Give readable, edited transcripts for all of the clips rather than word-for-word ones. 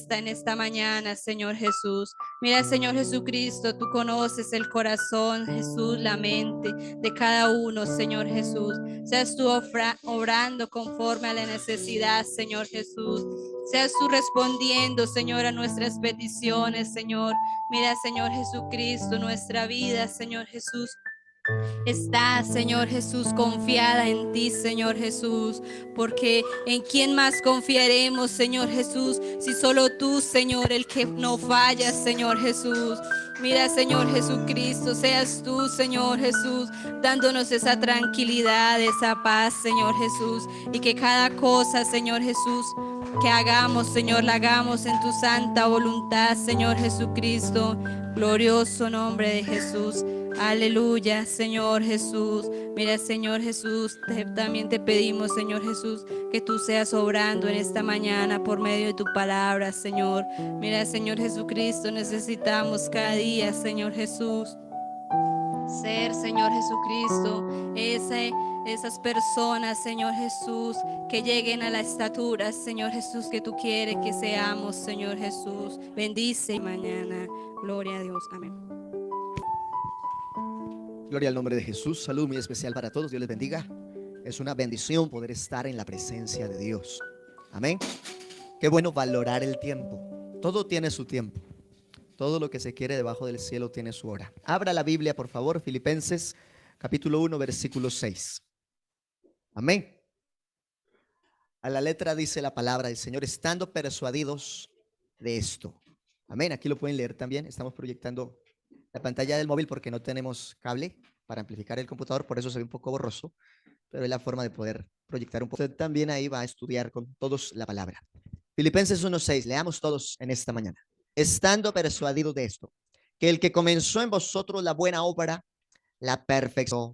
respuesta en esta mañana, Señor Jesús. Mira, Señor Jesucristo, tú conoces el corazón, Jesús, la mente de cada uno, Señor Jesús. Seas tú obrando conforme a la necesidad, Señor Jesús. Seas tú respondiendo, Señor, a nuestras peticiones, Señor. Mira, Señor Jesucristo, nuestra vida, Señor Jesús. Está, Señor Jesús, confiada en ti, Señor Jesús, porque ¿en quién más confiaremos, Señor Jesús, si solo tú, Señor, el que no fallas, Señor Jesús? Mira, Señor Jesucristo, seas tú, Señor Jesús, dándonos esa tranquilidad, esa paz, Señor Jesús, y que cada cosa, Señor Jesús, que hagamos, Señor, la hagamos en tu santa voluntad, Señor Jesucristo. Glorioso nombre de Jesús. Aleluya, Señor Jesús. Mira, Señor Jesús, también te pedimos, Señor Jesús, que tú seas obrando en esta mañana por medio de tu palabra, Señor. Mira, Señor Jesucristo, necesitamos cada día, Señor Jesús, ser, Señor Jesucristo, esas personas, Señor Jesús, que lleguen a la estatura, Señor Jesús, que tú quieres que seamos, Señor Jesús. Bendice mañana. Gloria a Dios. Amén. Gloria al nombre de Jesús. Salud muy especial para todos. Dios les bendiga. Es una bendición poder estar en la presencia de Dios. Amén. Qué bueno valorar el tiempo. Todo tiene su tiempo. Todo lo que se quiere debajo del cielo tiene su hora. Abra la Biblia, por favor. Filipenses capítulo 1, versículo 6. Amén. A la letra dice la palabra del Señor, estando persuadidos de esto. Amén. Aquí lo pueden leer también. Estamos proyectando la pantalla del móvil porque no tenemos cable para amplificar el computador, por eso se ve un poco borroso, pero es la forma de poder proyectar un poco. Usted también ahí va a estudiar con todos la palabra. Filipenses 1:6, leamos todos en esta mañana. Estando persuadidos de esto, que el que comenzó en vosotros la buena obra, la perfeccionó.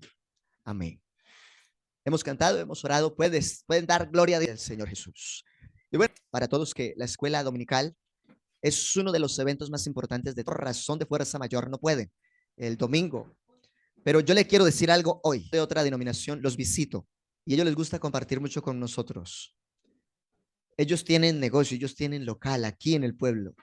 Amén. Hemos cantado, hemos orado, pueden dar gloria a Dios, Señor Jesús. Y bueno, para todos que la escuela dominical es uno de los eventos más importantes de razón de fuerza mayor, no pueden el domingo. Pero yo le quiero decir algo hoy, de otra denominación, los visito y a ellos les gusta compartir mucho con nosotros. Ellos tienen negocio, ellos tienen local aquí en el pueblo.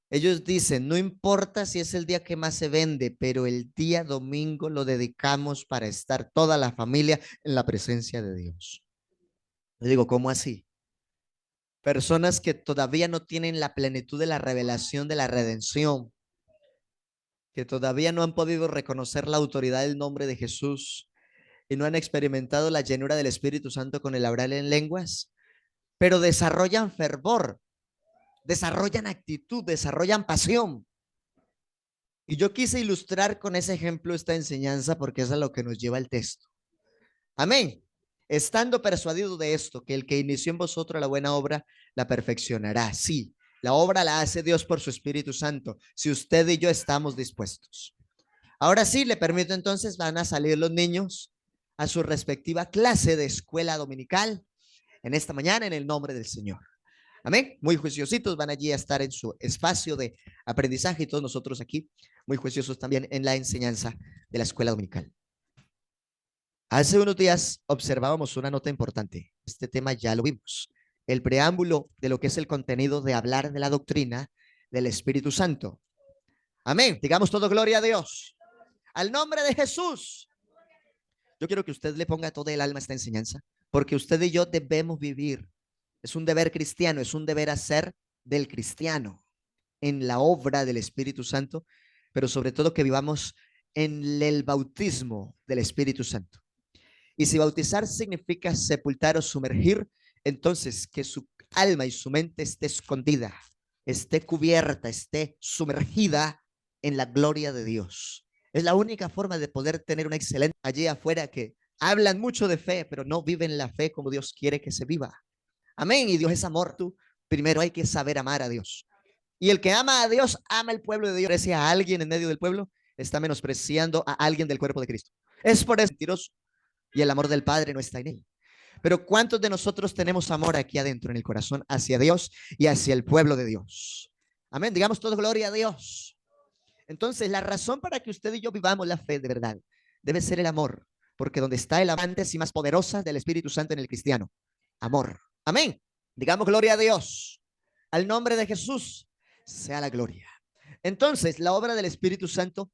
Ellos dicen, no importa si es el día que más se vende, pero el día domingo lo dedicamos para estar toda la familia en la presencia de Dios. Le digo, ¿cómo así? Personas que todavía no tienen la plenitud de la revelación de la redención, que todavía no han podido reconocer la autoridad del nombre de Jesús y no han experimentado la llenura del Espíritu Santo con el hablar en lenguas, pero desarrollan fervor, desarrollan actitud, desarrollan pasión. Y yo quise ilustrar con ese ejemplo esta enseñanza porque es a lo que nos lleva el texto. Amén. Estando persuadido de esto, que el que inició en vosotros la buena obra, la perfeccionará. Sí, la obra la hace Dios por su Espíritu Santo, si usted y yo estamos dispuestos. Ahora sí, le permito entonces, van a salir los niños a su respectiva clase de escuela dominical en esta mañana en el nombre del Señor. Amén. Muy juiciositos, van allí a estar en su espacio de aprendizaje y todos nosotros aquí muy juiciosos también en la enseñanza de la escuela dominical. Hace unos días observábamos una nota importante. Este tema ya lo vimos. El preámbulo de lo que es el contenido de hablar de la doctrina del Espíritu Santo. Amén. Digamos todo gloria a Dios. Al nombre de Jesús. Yo quiero que usted le ponga todo el alma a esta enseñanza, porque usted y yo debemos vivir. Es un deber cristiano, es un deber hacer del cristiano en la obra del Espíritu Santo, pero sobre todo que vivamos en el bautismo del Espíritu Santo. Y si bautizar significa sepultar o sumergir, entonces que su alma y su mente esté escondida, esté cubierta, esté sumergida en la gloria de Dios. Es la única forma de poder tener una excelente allí afuera que hablan mucho de fe, pero no viven la fe como Dios quiere que se viva. Amén. Y Dios es amor. Tú primero hay que saber amar a Dios. Y el que ama a Dios, ama el pueblo de Dios. Aprecia a alguien en medio del pueblo, está menospreciando a alguien del cuerpo de Cristo. Es por eso mentiroso. Y el amor del Padre no está en él. Pero ¿cuántos de nosotros tenemos amor aquí adentro en el corazón hacia Dios y hacia el pueblo de Dios? Amén. Digamos todo gloria a Dios. Entonces, la razón para que usted y yo vivamos la fe de verdad debe ser el amor, porque donde está el amante y más poderosa del Espíritu Santo en el cristiano, amor. Amén. Digamos gloria a Dios. Al nombre de Jesús sea la gloria. Entonces, la obra del Espíritu Santo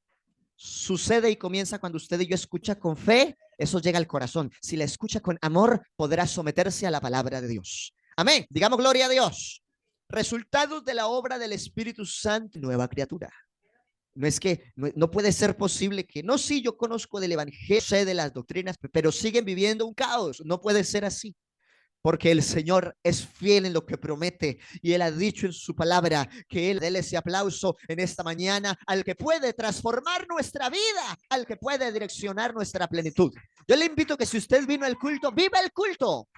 sucede y comienza cuando usted y yo escucha con fe, eso llega al corazón. Si la escucha con amor, podrá someterse a la palabra de Dios. Amén. Digamos gloria a Dios. Resultados de la obra del Espíritu Santo, nueva criatura. No es que no puede ser posible que no, sí, yo conozco del evangelio, sé de las doctrinas, pero siguen viviendo un caos. No puede ser así. Porque el Señor es fiel en lo que promete y Él ha dicho en su palabra que Él déle ese aplauso en esta mañana al que puede transformar nuestra vida, al que puede direccionar nuestra plenitud. Yo le invito a que si usted vino al culto, viva el culto.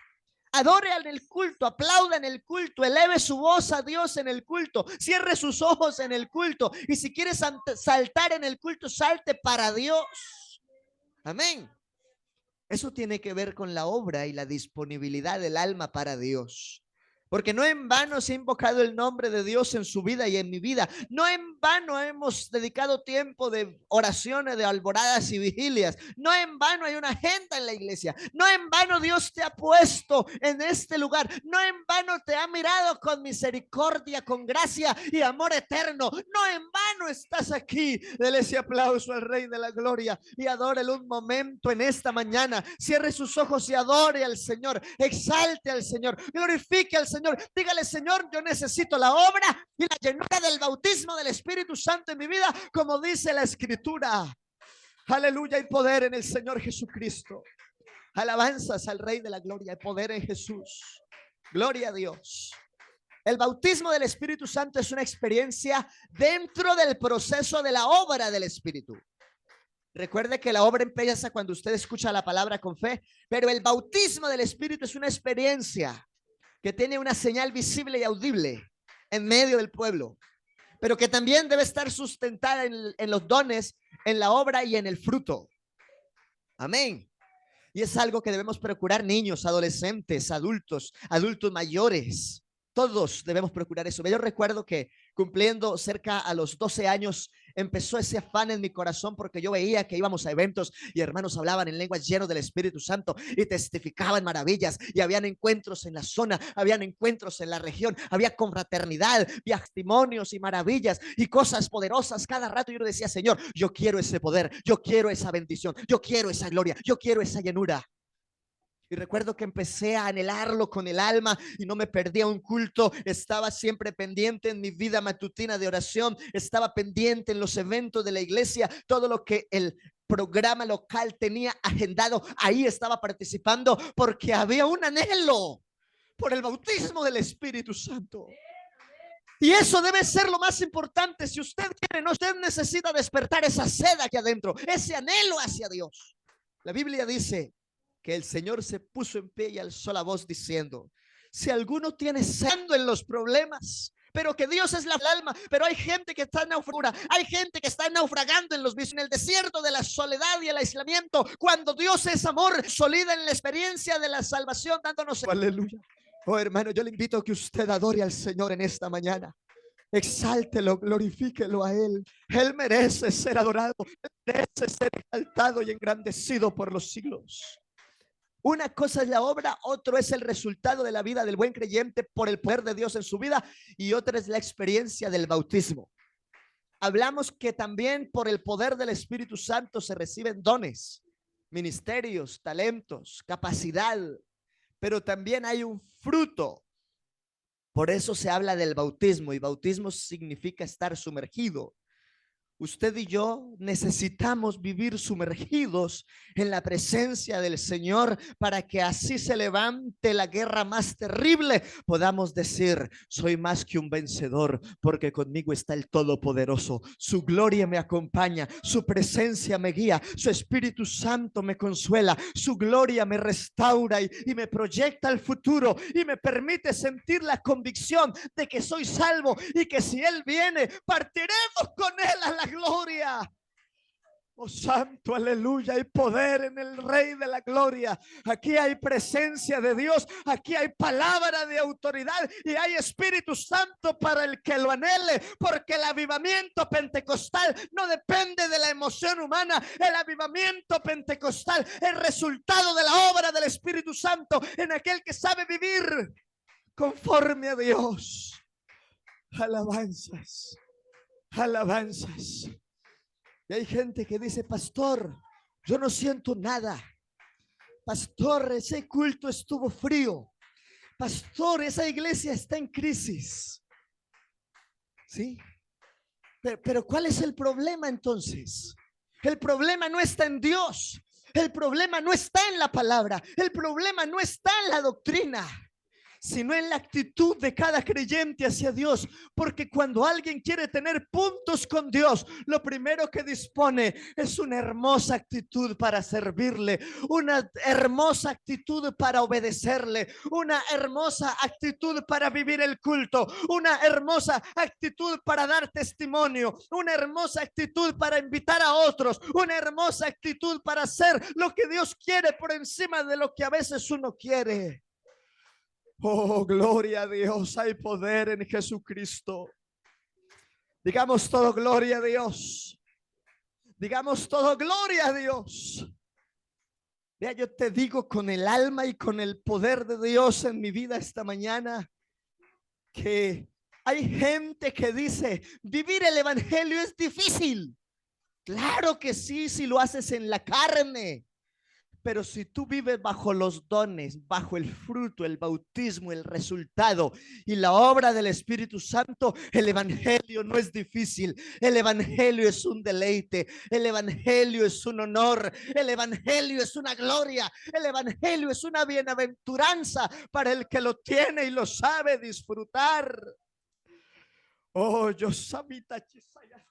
Adore en el culto, aplauda en el culto, eleve su voz a Dios en el culto, cierre sus ojos en el culto y si quiere saltar en el culto, salte para Dios. Amén. Eso tiene que ver con la obra y la disponibilidad del alma para Dios. Porque no en vano se ha invocado el nombre de Dios en su vida y en mi vida. No en vano hemos dedicado tiempo de oraciones, de alboradas y vigilias. No en vano hay una agenda en la iglesia. No en vano Dios te ha puesto en este lugar. No en vano te ha mirado con misericordia, con gracia y amor eterno. No en vano estás aquí. Dele ese aplauso al Rey de la Gloria y adórele un momento en esta mañana. Cierre sus ojos y adore al Señor. Exalte al Señor. Glorifique al Señor. Dígale, Señor, yo necesito la obra y la llenura del bautismo del Espíritu Santo en mi vida, como dice la Escritura. Aleluya, y poder en el Señor Jesucristo. Alabanzas al Rey de la Gloria y poder en Jesús. Gloria a Dios. El bautismo del Espíritu Santo es una experiencia dentro del proceso de la obra del Espíritu. Recuerde que la obra empieza cuando usted escucha la palabra con fe, pero el bautismo del Espíritu es una experiencia que tiene una señal visible y audible en medio del pueblo, pero que también debe estar sustentada en los dones, en la obra y en el fruto. Amén. Y es algo que debemos procurar niños, adolescentes, adultos mayores. Todos debemos procurar eso. Yo recuerdo que cumpliendo cerca a los 12 años empezó ese afán en mi corazón porque yo veía que íbamos a eventos y hermanos hablaban en lenguas llenos del Espíritu Santo y testificaban maravillas y habían encuentros en la zona, habían encuentros en la región, había confraternidad, había testimonios y maravillas y cosas poderosas cada rato. Yo decía, Señor, yo quiero ese poder, yo quiero esa bendición, yo quiero esa gloria, yo quiero esa llenura. Y recuerdo que empecé a anhelarlo con el alma y no me perdía un culto. Estaba siempre pendiente en mi vida matutina de oración. Estaba pendiente en los eventos de la iglesia. Todo lo que el programa local tenía agendado, ahí estaba participando porque había un anhelo por el bautismo del Espíritu Santo. Y eso debe ser lo más importante. Si usted quiere, no, usted necesita despertar esa sed aquí adentro, ese anhelo hacia Dios. La Biblia dice que el Señor se puso en pie y alzó la voz diciendo: si alguno tiene sed en los problemas, pero que Dios es la alma, pero hay gente que está naufragando, hay gente que está naufragando en los vicios, en el desierto de la soledad y el aislamiento, cuando Dios es amor, solida en la experiencia de la salvación, dándonos aleluya. Oh hermano, yo le invito a que usted adore al Señor en esta mañana. Exáltelo, glorifíquelo a Él. Él merece ser adorado, merece ser exaltado y engrandecido por los siglos. Una cosa es la obra, otro es el resultado de la vida del buen creyente por el poder de Dios en su vida y otra es la experiencia del bautismo. Hablamos que también por el poder del Espíritu Santo se reciben dones, ministerios, talentos, capacidad, pero también hay un fruto. Por eso se habla del bautismo y bautismo significa estar sumergido. Usted y yo necesitamos vivir sumergidos en la presencia del Señor para que así se levante la guerra más terrible. Podamos decir, soy más que un vencedor porque conmigo está el Todopoderoso. Su gloria me acompaña, su presencia me guía, su Espíritu Santo me consuela, su gloria me restaura y me proyecta al futuro y me permite sentir la convicción de que soy salvo y que si Él viene, partiremos con Él a la gloria. Oh santo, aleluya, hay poder en el Rey de la Gloria. Aquí hay presencia de Dios, aquí hay palabra de autoridad y hay Espíritu Santo para el que lo anhele, porque el avivamiento pentecostal no depende de la emoción humana. El avivamiento pentecostal es resultado de la obra del Espíritu Santo en aquel que sabe vivir conforme a Dios. Alabanzas, alabanzas. Y hay gente que dice: pastor, yo no siento nada. Pastor, ese culto estuvo frío. Pastor, esa iglesia está en crisis. ¿Sí? Pero ¿cuál es el problema entonces? El problema no está en Dios. El problema no está en la palabra. El problema no está en la doctrina, sino en la actitud de cada creyente hacia Dios. Porque cuando alguien quiere tener puntos con Dios, lo primero que dispone es una hermosa actitud para servirle, una hermosa actitud para obedecerle, una hermosa actitud para vivir el culto, una hermosa actitud para dar testimonio, una hermosa actitud para invitar a otros, una hermosa actitud para hacer lo que Dios quiere por encima de lo que a veces uno quiere. Oh, gloria a Dios, hay poder en Jesucristo. Digamos todo gloria a Dios. Digamos todo gloria a Dios. Vea, yo te digo con el alma y con el poder de Dios en mi vida esta mañana, que hay gente que dice: vivir el evangelio es difícil. Claro que sí, si lo haces en la carne. Pero si tú vives bajo los dones, bajo el fruto, el bautismo, el resultado y la obra del Espíritu Santo, el evangelio no es difícil. El evangelio es un deleite. El evangelio es un honor. El evangelio es una gloria. El evangelio es una bienaventuranza para el que lo tiene y lo sabe disfrutar. Oh, yo sabita chisaya.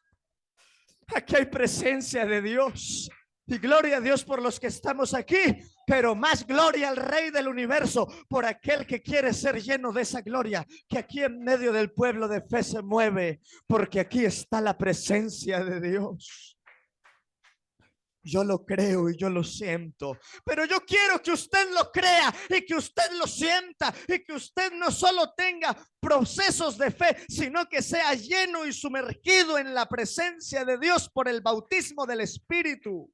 Aquí hay presencia de Dios. Y gloria a Dios por los que estamos aquí, pero más gloria al Rey del universo por aquel que quiere ser lleno de esa gloria, que aquí en medio del pueblo de fe se mueve, porque aquí está la presencia de Dios. Yo lo creo y yo lo siento, pero yo quiero que usted lo crea y que usted lo sienta y que usted no solo tenga procesos de fe, sino que sea lleno y sumergido en la presencia de Dios por el bautismo del Espíritu.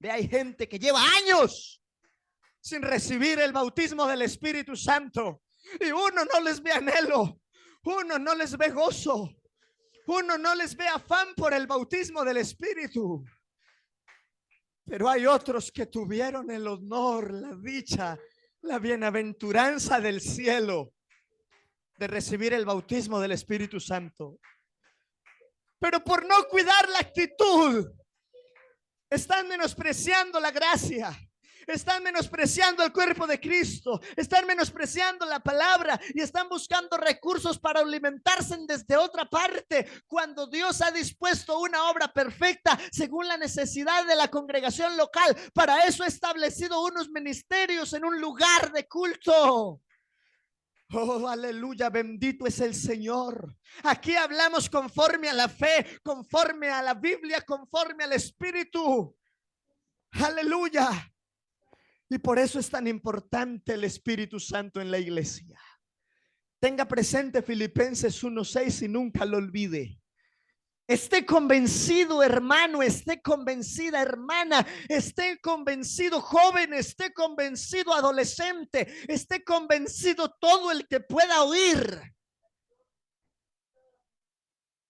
Hay gente que lleva años sin recibir el bautismo del Espíritu Santo y uno no les ve anhelo, uno no les ve gozo, uno no les ve afán por el bautismo del Espíritu. Pero hay otros que tuvieron el honor, la dicha, la bienaventuranza del cielo de recibir el bautismo del Espíritu Santo. Pero por no cuidar la actitud, están menospreciando la gracia, están menospreciando el cuerpo de Cristo, están menospreciando la palabra y están buscando recursos para alimentarse desde otra parte, cuando Dios ha dispuesto una obra perfecta según la necesidad de la congregación local. Para eso ha establecido unos ministerios en un lugar de culto. Oh, aleluya, bendito es el Señor. Aquí hablamos conforme a la fe, conforme a la Biblia, conforme al Espíritu. Aleluya. Y por eso es tan importante el Espíritu Santo en la iglesia. Tenga presente Filipenses 1:6 y nunca lo olvide. Esté convencido, hermano, esté convencida, hermana, esté convencido, joven, esté convencido, adolescente, esté convencido todo el que pueda oír,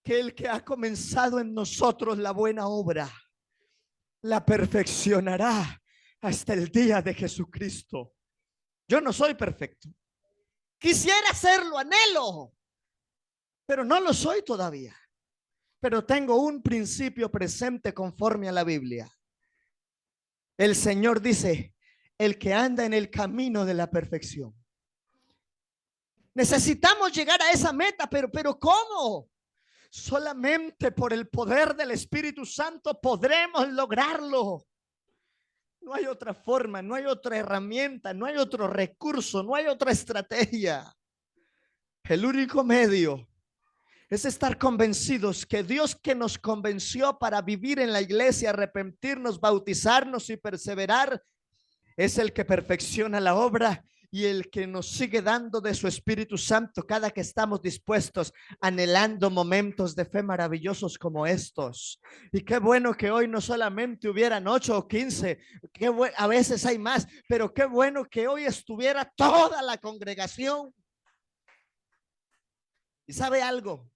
que el que ha comenzado en nosotros la buena obra, la perfeccionará hasta el día de Jesucristo. Yo no soy perfecto. Quisiera serlo, anhelo, pero no lo soy todavía. Pero tengo un principio presente conforme a la Biblia. El Señor dice: el que anda en el camino de la perfección. Necesitamos llegar a esa meta, pero ¿cómo? Solamente por el poder del Espíritu Santo podremos lograrlo. No hay otra forma, no hay otra herramienta, no hay otro recurso, no hay otra estrategia. El único medio es estar convencidos que Dios, que nos convenció para vivir en la iglesia, arrepentirnos, bautizarnos y perseverar, es el que perfecciona la obra y el que nos sigue dando de su Espíritu Santo cada que estamos dispuestos, anhelando momentos de fe maravillosos como estos. Y qué bueno que hoy no solamente hubieran 8 o 15, a veces hay más, pero qué bueno que hoy estuviera toda la congregación ¿Y sabe algo?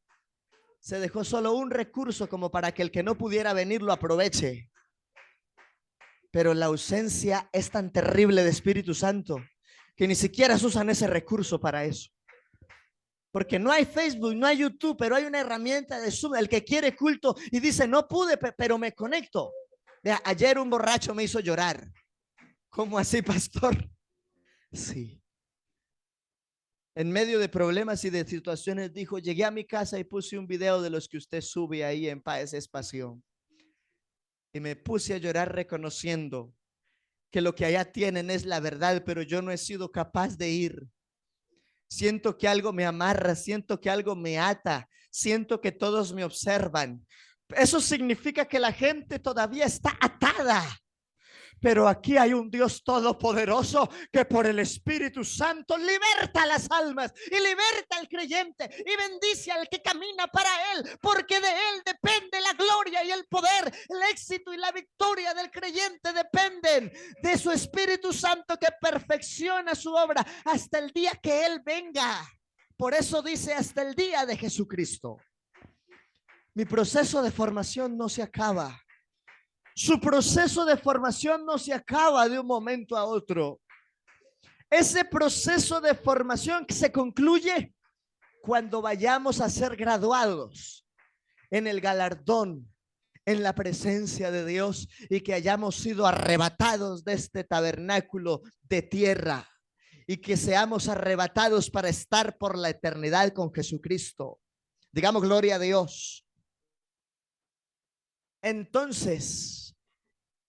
Se dejó solo un recurso como para que el que no pudiera venir lo aproveche. Pero la ausencia es tan terrible de Espíritu Santo que ni siquiera usan ese recurso para eso. Porque no hay Facebook, no hay YouTube, pero hay una herramienta de Zoom. El que quiere culto y dice, no pude, pero me conecto. Vea, ayer un borracho me hizo llorar. ¿Cómo así, pastor? Sí. En medio de problemas y de situaciones dijo, llegué a mi casa y puse un video de los que usted sube ahí en Paz es Pasión. Y me puse a llorar reconociendo que lo que allá tienen es la verdad, pero yo no he sido capaz de ir. Siento que algo me amarra, siento que algo me ata, siento que todos me observan. Eso significa que la gente todavía está atada. Pero aquí hay un Dios todopoderoso que por el Espíritu Santo liberta las almas y liberta al creyente y bendice al que camina para él, porque de él depende la gloria y el poder, el éxito y la victoria del creyente dependen de su Espíritu Santo que perfecciona su obra hasta el día que él venga. Por eso dice hasta el día de Jesucristo. Mi proceso de formación no se acaba. Su proceso de formación no se acaba de un momento a otro. Ese proceso de formación se concluye cuando vayamos a ser graduados en el galardón, en la presencia de Dios y que hayamos sido arrebatados de este tabernáculo de tierra y que seamos arrebatados para estar por la eternidad con Jesucristo. Digamos gloria a Dios. Entonces,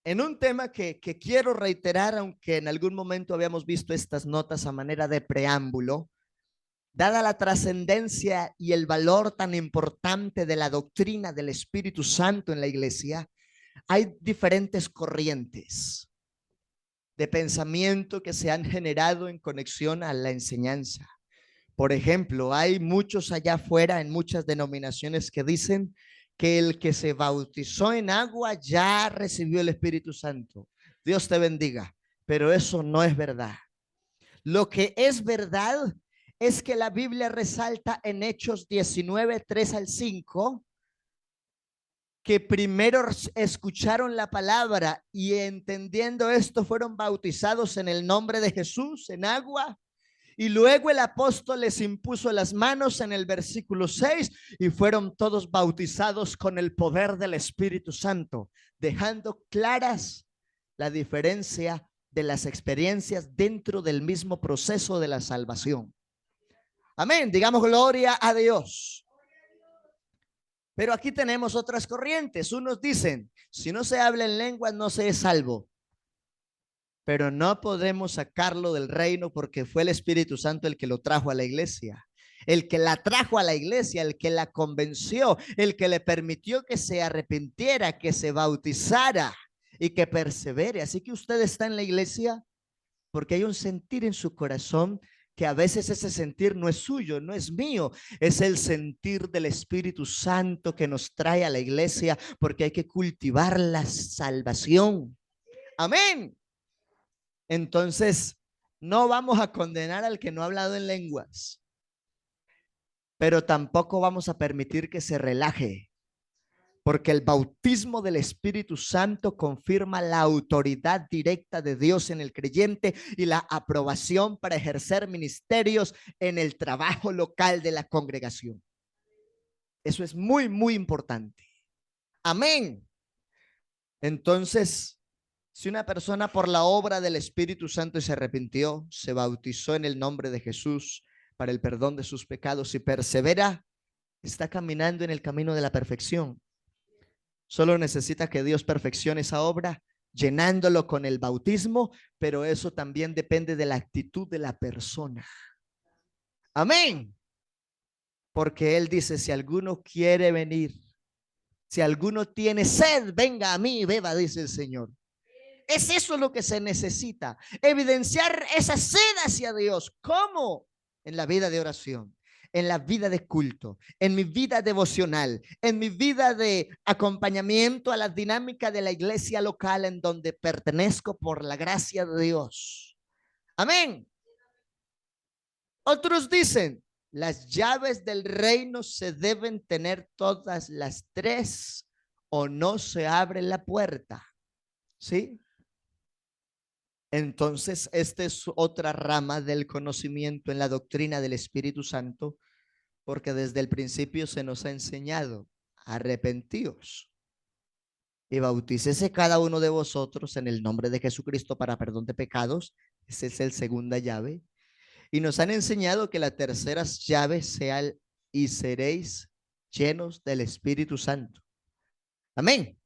en un tema que quiero reiterar, aunque en algún momento habíamos visto estas notas a manera de preámbulo, dada la trascendencia y el valor tan importante de la doctrina del Espíritu Santo en la iglesia, hay diferentes corrientes de pensamiento que se han generado en conexión a la enseñanza. Por ejemplo, hay muchos allá afuera en muchas denominaciones que dicen que el que se bautizó en agua ya recibió el Espíritu Santo. Dios te bendiga, pero eso no es verdad. Lo que es verdad es que la Biblia resalta en Hechos 19, 3 al 5, que primero escucharon la palabra y entendiendo esto fueron bautizados en el nombre de Jesús en agua. Y luego el apóstol les impuso las manos en el versículo 6 y fueron todos bautizados con el poder del Espíritu Santo, dejando claras la diferencia de las experiencias dentro del mismo proceso de la salvación. Amén, digamos gloria a Dios. Pero aquí tenemos otras corrientes. Unos dicen, si no se habla en lenguas no se es salvo. Pero no podemos sacarlo del reino porque fue el Espíritu Santo el que lo trajo a la iglesia, el que la trajo a la iglesia, el que la convenció, el que le permitió que se arrepintiera, que se bautizara y que persevere. Así que usted está en la iglesia porque hay un sentir en su corazón que a veces ese sentir no es suyo, no es mío, es el sentir del Espíritu Santo que nos trae a la iglesia porque hay que cultivar la salvación. Amén. Entonces, no vamos a condenar al que no ha hablado en lenguas, pero tampoco vamos a permitir que se relaje, porque el bautismo del Espíritu Santo confirma la autoridad directa de Dios en el creyente y la aprobación para ejercer ministerios en el trabajo local de la congregación. Eso es muy, muy importante. Amén. Entonces, si una persona por la obra del Espíritu Santo se arrepintió, se bautizó en el nombre de Jesús para el perdón de sus pecados y persevera, está caminando en el camino de la perfección. Solo necesita que Dios perfeccione esa obra, llenándolo con el bautismo, pero eso también depende de la actitud de la persona. Amén. Porque Él dice, si alguno quiere venir, si alguno tiene sed, venga a mí y beba, dice el Señor. Es eso lo que se necesita, evidenciar esa sed hacia Dios. ¿Cómo? En la vida de oración, en la vida de culto, en mi vida devocional, en mi vida de acompañamiento a la dinámica de la iglesia local en donde pertenezco por la gracia de Dios. Amén. Otros dicen, Las llaves del reino se deben tener todas las tres o no se abre la puerta. ¿Sí? Entonces, esta es otra rama del conocimiento en la doctrina del Espíritu Santo, porque desde el principio se nos ha enseñado: arrepentíos y bautícese cada uno de vosotros en el nombre de Jesucristo para perdón de pecados. Esa es la segunda llave. Y nos han enseñado que la tercera llave sea el y seréis llenos del Espíritu Santo. Amén.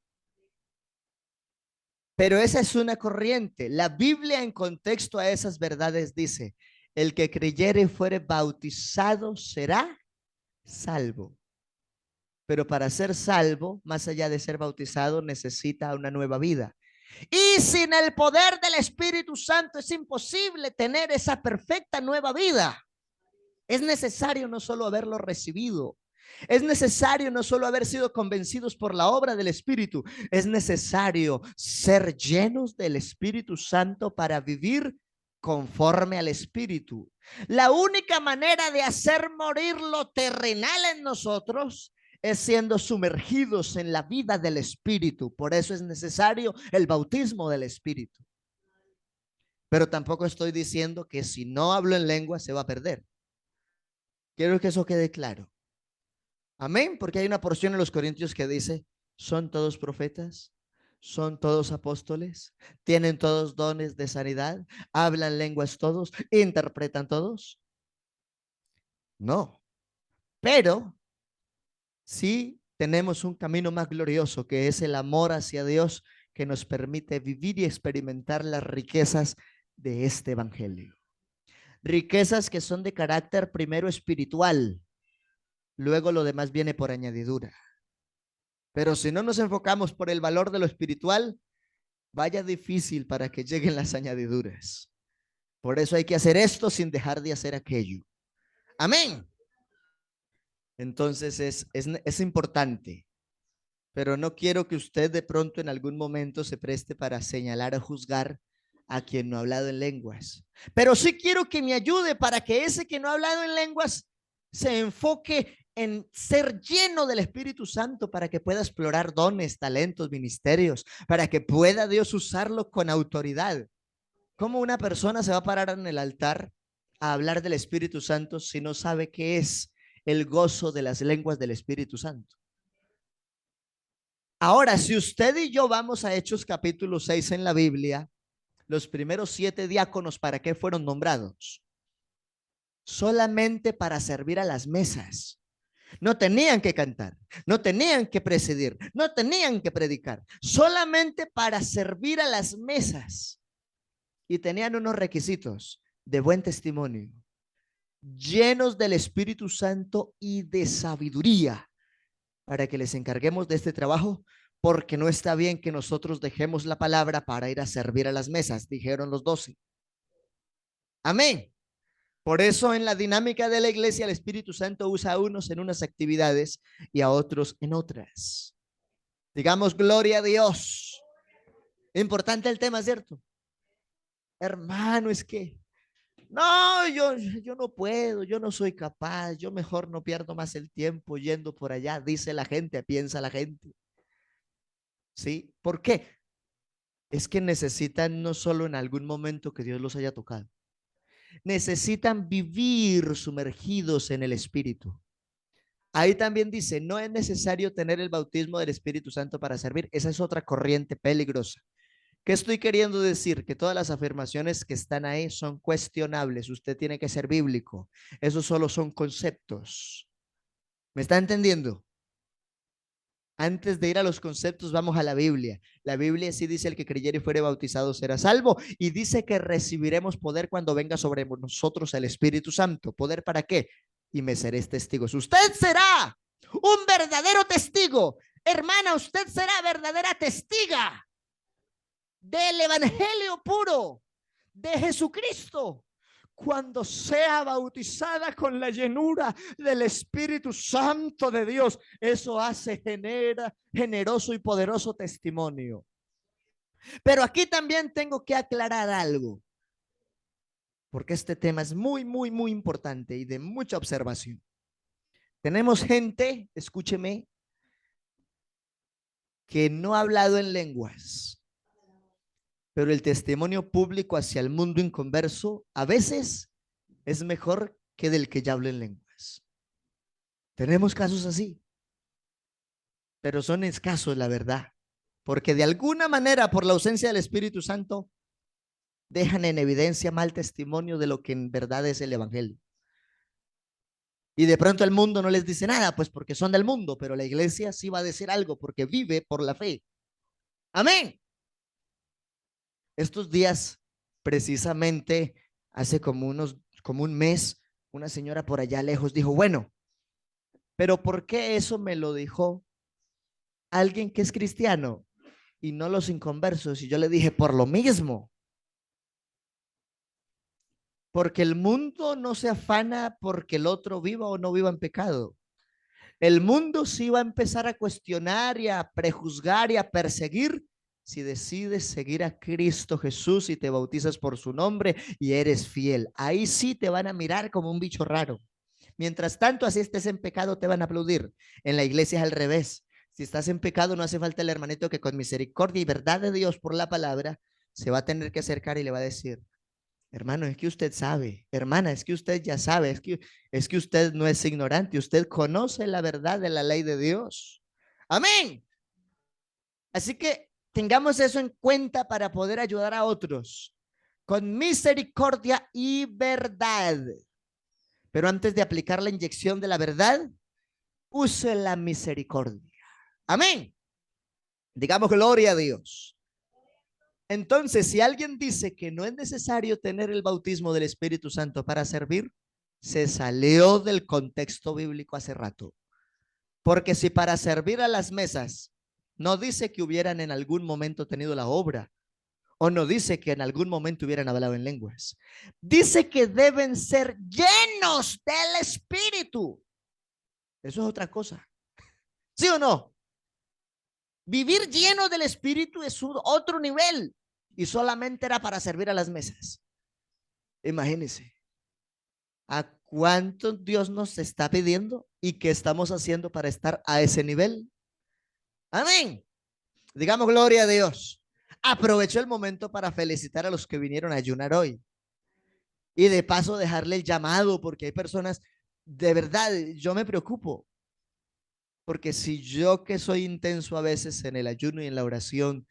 Pero esa es una corriente. La Biblia, en contexto a esas verdades, dice: el que creyere y fuere bautizado será salvo. Pero para ser salvo, más allá de ser bautizado, necesita una nueva vida. Y sin el poder del Espíritu Santo es imposible tener esa perfecta nueva vida. Es necesario no solo haberlo recibido, es necesario no solo haber sido convencidos por la obra del Espíritu, es necesario ser llenos del Espíritu Santo para vivir conforme al Espíritu. La única manera de hacer morir lo terrenal en nosotros es siendo sumergidos en la vida del Espíritu. Por eso es necesario el bautismo del Espíritu. Pero tampoco estoy diciendo que si no hablo en lengua se va a perder. Quiero que eso quede claro. Amén, porque hay una porción en los Corintios que dice: ¿son todos profetas? ¿Son todos apóstoles? ¿Tienen todos dones de sanidad? ¿Hablan lenguas todos? ¿Interpretan todos? No, pero sí tenemos un camino más glorioso, que es el amor hacia Dios, que nos permite vivir y experimentar las riquezas de este evangelio. Riquezas que son de carácter primero espiritual, luego lo demás viene por añadidura. Pero si no nos enfocamos por el valor de lo espiritual, vaya difícil para que lleguen las añadiduras. Por eso hay que hacer esto sin dejar de hacer aquello. Amén. Entonces es importante, pero no quiero que usted de pronto en algún momento se preste para señalar o juzgar a quien no ha hablado en lenguas. Pero sí quiero que me ayude para que ese que no ha hablado en lenguas se enfoque en ser lleno del Espíritu Santo, para que pueda explorar dones, talentos, ministerios, para que pueda Dios usarlo con autoridad. ¿Cómo una persona se va a parar en el altar a hablar del Espíritu Santo si no sabe qué es el gozo de las lenguas del Espíritu Santo? Ahora, si usted y yo vamos a Hechos capítulo 6 en la Biblia, los primeros 7 diáconos, ¿para qué fueron nombrados? Solamente para servir a las mesas. No tenían que cantar, no tenían que presidir, no tenían que predicar, solamente para servir a las mesas. Y tenían unos requisitos de buen testimonio, llenos del Espíritu Santo y de sabiduría, para que les encarguemos de este trabajo, porque no está bien que nosotros dejemos la palabra para ir a servir a las mesas, dijeron los 12. Amén. Por eso en la dinámica de la iglesia el Espíritu Santo usa a unos en unas actividades y a otros en otras. Digamos gloria a Dios. Importante el tema, ¿cierto? Hermano, es que no, yo no puedo, yo no soy capaz, yo mejor no pierdo más el tiempo yendo por allá, dice la gente, piensa la gente. ¿Sí? ¿Por qué? Es que necesitan no solo en algún momento que Dios los haya tocado, necesitan vivir sumergidos en el Espíritu. Ahí también dice: no es necesario tener el bautismo del Espíritu Santo para servir. Esa es otra corriente peligrosa. ¿Qué estoy queriendo decir? Que todas las afirmaciones que están ahí son cuestionables. Usted tiene que ser bíblico. Esos solo son conceptos. ¿Me está entendiendo? Antes de ir a los conceptos, vamos a la Biblia. La Biblia sí dice: el que creyere y fuere bautizado será salvo. Y dice que recibiremos poder cuando venga sobre nosotros el Espíritu Santo. ¿Poder para qué? Y me seréis testigos. Usted será un verdadero testigo. Hermana, usted será verdadera testiga del evangelio puro de Jesucristo cuando sea bautizada con la llenura del Espíritu Santo de Dios. Eso hace generoso y poderoso testimonio. Pero aquí también tengo que aclarar algo. porque este tema es muy, muy, muy importante y de mucha observación. Tenemos gente, escúcheme, que no ha hablado en lenguas, pero el testimonio público hacia el mundo inconverso a veces es mejor que del que ya habla en lenguas. Tenemos casos así, pero son escasos, la verdad, porque de alguna manera, por la ausencia del Espíritu Santo, dejan en evidencia mal testimonio de lo que en verdad es el Evangelio. Y de pronto el mundo no les dice nada, pues porque son del mundo, pero la iglesia sí va a decir algo porque vive por la fe. Amén. Estos días, precisamente hace como un mes, una señora por allá lejos dijo, bueno, pero ¿por qué eso me lo dijo alguien que es cristiano y no los inconversos? Y yo le dije, por lo mismo, porque el mundo no se afana porque el otro viva o no viva en pecado. El mundo sí va a empezar a cuestionar y a prejuzgar y a perseguir si decides seguir a Cristo Jesús y te bautizas por su nombre y eres fiel. Ahí sí te van a mirar como un bicho raro. Mientras tanto, así estés en pecado, te van a aplaudir. En la iglesia es al revés. Si estás en pecado, no hace falta el hermanito que con misericordia y verdad de Dios por la palabra se va a tener que acercar y le va a decir, hermano, es que usted sabe, hermana, es que usted ya sabe, es que usted no es ignorante, usted conoce la verdad de la ley de Dios. Amén. Así que tengamos eso en cuenta para poder ayudar a otros con misericordia y verdad. Pero antes de aplicar la inyección de la verdad, use la misericordia. Amén. Digamos gloria a Dios. Entonces, si alguien dice que no es necesario tener el bautismo del Espíritu Santo para servir, se salió del contexto bíblico hace rato. Porque si para servir a las mesas no dice que hubieran en algún momento tenido la obra, o no dice que en algún momento hubieran hablado en lenguas, dice que deben ser llenos del Espíritu. Eso es otra cosa. ¿Sí o no? Vivir lleno del Espíritu es otro nivel y solamente era para servir a las mesas. Imagínense a cuánto Dios nos está pidiendo y qué estamos haciendo para estar a ese nivel. Amén. Digamos gloria a Dios. Aprovecho el momento para felicitar a los que vinieron a ayunar hoy y de paso dejarle el llamado, porque hay personas, de verdad, yo me preocupo, porque si yo, que soy intenso a veces en el ayuno y en la oración,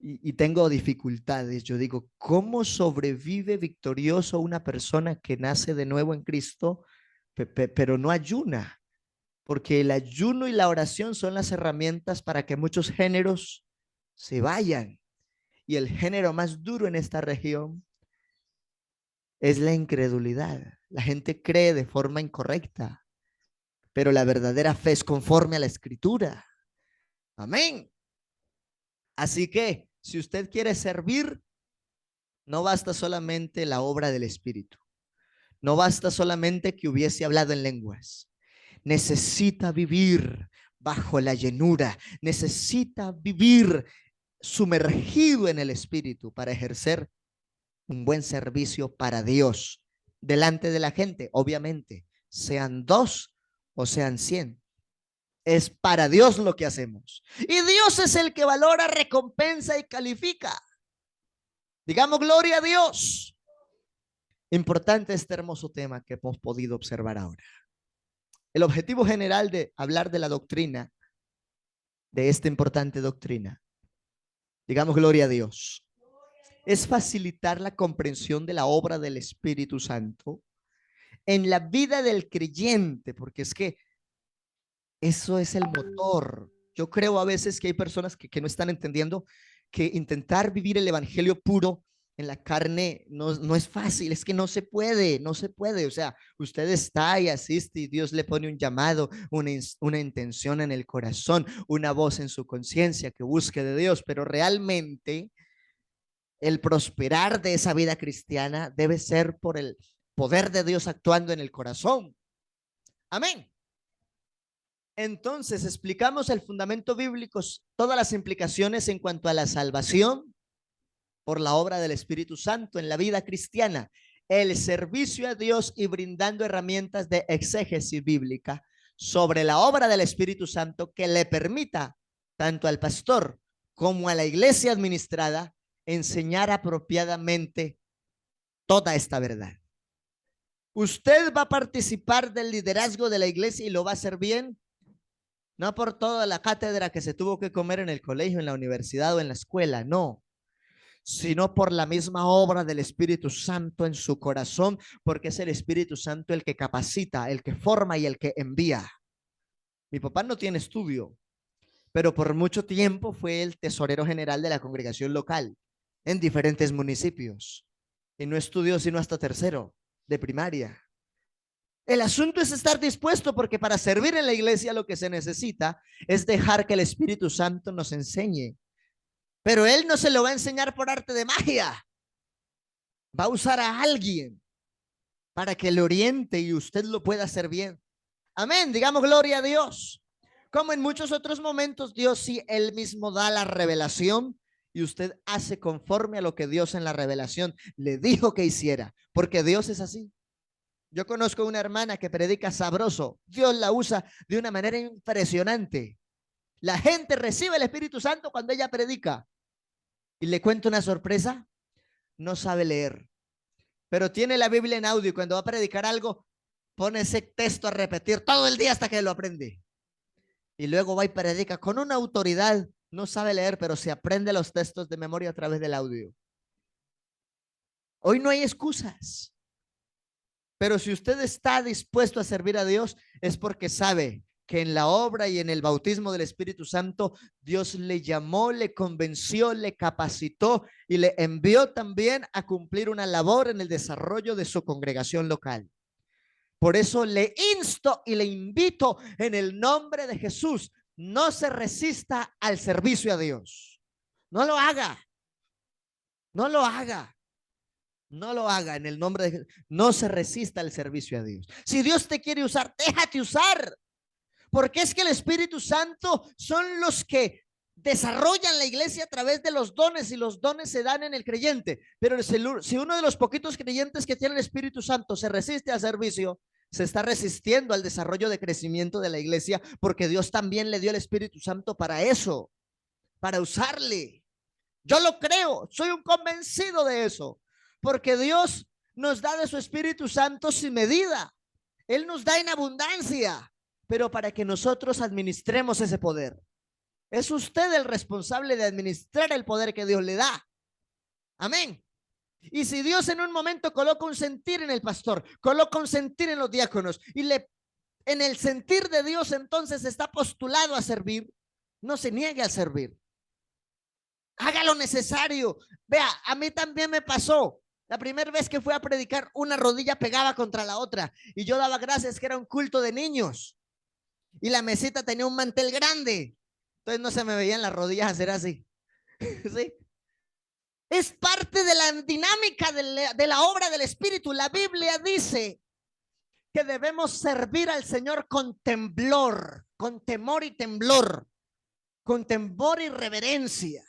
y tengo dificultades, yo digo, ¿cómo sobrevive victorioso una persona que nace de nuevo en Cristo, pero no ayuna? Porque el ayuno y la oración son las herramientas para que muchos géneros se vayan. Y el género más duro en esta región es la incredulidad. La gente cree de forma incorrecta, pero la verdadera fe es conforme a la Escritura. Amén. Así que si usted quiere servir, no basta solamente la obra del Espíritu. No basta solamente que hubiese hablado en lenguas. Necesita vivir bajo la llenura. Necesita vivir sumergido en el Espíritu para ejercer un buen servicio para Dios delante de la gente. Obviamente, sean 2 o sean 100. Es para Dios lo que hacemos. Y Dios es el que valora, recompensa y califica. Digamos gloria a Dios. Importante este hermoso tema que hemos podido observar ahora. El objetivo general de hablar de la doctrina, de esta importante doctrina, digamos gloria a Dios, es facilitar la comprensión de la obra del Espíritu Santo en la vida del creyente, porque es que eso es el motor. Yo creo a veces que hay personas que no están entendiendo que intentar vivir el evangelio puro en la carne no es fácil, es que no se puede, no se puede. O sea, usted está y asiste y Dios le pone un llamado, una intención en el corazón, una voz en su conciencia que busque de Dios, pero realmente el prosperar de esa vida cristiana debe ser por el poder de Dios actuando en el corazón. Amén. Entonces explicamos el fundamento bíblico, todas las implicaciones en cuanto a la salvación por la obra del Espíritu Santo en la vida cristiana. el servicio a Dios y brindando herramientas de exégesis bíblica sobre la obra del Espíritu Santo que le permita tanto al pastor como a la iglesia administrada enseñar apropiadamente toda esta verdad. Usted va a participar del liderazgo de la iglesia y lo va a hacer bien, no por toda la cátedra que se tuvo que comer en el colegio, en la universidad o en la escuela, no, sino por la misma obra del Espíritu Santo en su corazón, porque es el Espíritu Santo el que capacita, el que forma y el que envía. Mi papá no tiene estudio, pero por mucho tiempo fue el tesorero general de la congregación local en diferentes municipios y no estudió sino hasta tercero de primaria. El asunto es estar dispuesto, porque para servir en la iglesia lo que se necesita es dejar que el Espíritu Santo nos enseñe. Pero Él no se lo va a enseñar por arte de magia. Va a usar a alguien para que le oriente y usted lo pueda hacer bien. Amén, digamos gloria a Dios. Como en muchos otros momentos, Dios sí, Él mismo da la revelación y usted hace conforme a lo que Dios en la revelación le dijo que hiciera, porque Dios es así. Yo conozco una hermana que predica sabroso. Dios la usa de una manera impresionante. La gente recibe el Espíritu Santo cuando ella predica. Y le cuento una sorpresa: no sabe leer, pero tiene la Biblia en audio y cuando va a predicar algo, pone ese texto a repetir todo el día hasta que lo aprende. Y luego va y predica con una autoridad. No sabe leer, pero se aprende los textos de memoria a través del audio. Hoy no hay excusas. Pero si usted está dispuesto a servir a Dios, es porque sabe que en la obra y en el bautismo del Espíritu Santo, Dios le llamó, le convenció, le capacitó y le envió también a cumplir una labor en el desarrollo de su congregación local. Por eso le insto y le invito en el nombre de Jesús: no se resista al servicio a Dios. No lo haga. No lo haga. No lo haga en el nombre de Jesús. No se resista al servicio a Dios. Si Dios te quiere usar, déjate usar. Porque es que el Espíritu Santo son los que desarrollan la iglesia a través de los dones, y los dones se dan en el creyente. Pero si uno de los poquitos creyentes que tiene el Espíritu Santo se resiste al servicio, se está resistiendo al desarrollo de crecimiento de la iglesia, porque Dios también le dio el Espíritu Santo para eso, para usarle. Yo lo creo, soy un convencido de eso. Porque Dios nos da de su Espíritu Santo sin medida. Él nos da en abundancia, pero para que nosotros administremos ese poder. Es usted el responsable de administrar el poder que Dios le da. Amén. Y si Dios en un momento coloca un sentir en el pastor, coloca un sentir en los diáconos, y en el sentir de Dios entonces está postulado a servir, no se niegue a servir. Haga lo necesario. Vea, a mí también me pasó. La primera vez que fui a predicar, una rodilla pegaba contra la otra y yo daba gracias que era un culto de niños y la mesita tenía un mantel grande, entonces no se me veían las rodillas hacer así. ¿Sí? Es parte de la dinámica de la obra del Espíritu. La Biblia dice que debemos servir al Señor con temblor, con temor y temblor, con temor y reverencia.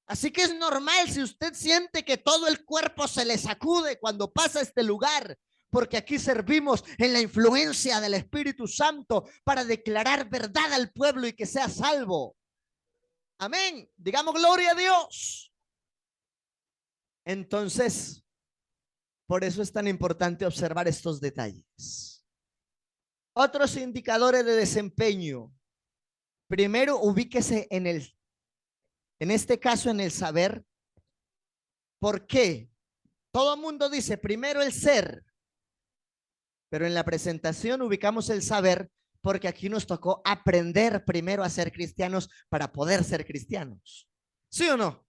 Así que es normal si usted siente que todo el cuerpo se le sacude cuando pasa a este lugar, porque aquí servimos en la influencia del Espíritu Santo para declarar verdad al pueblo y que sea salvo. Amén. Digamos gloria a Dios. Entonces, por eso es tan importante observar estos detalles. Otros indicadores de desempeño. Primero, ubíquese en este caso en el saber. ¿Por qué? Todo el mundo dice primero el ser, pero en la presentación ubicamos el saber porque aquí nos tocó aprender primero a ser cristianos para poder ser cristianos. ¿Sí o no?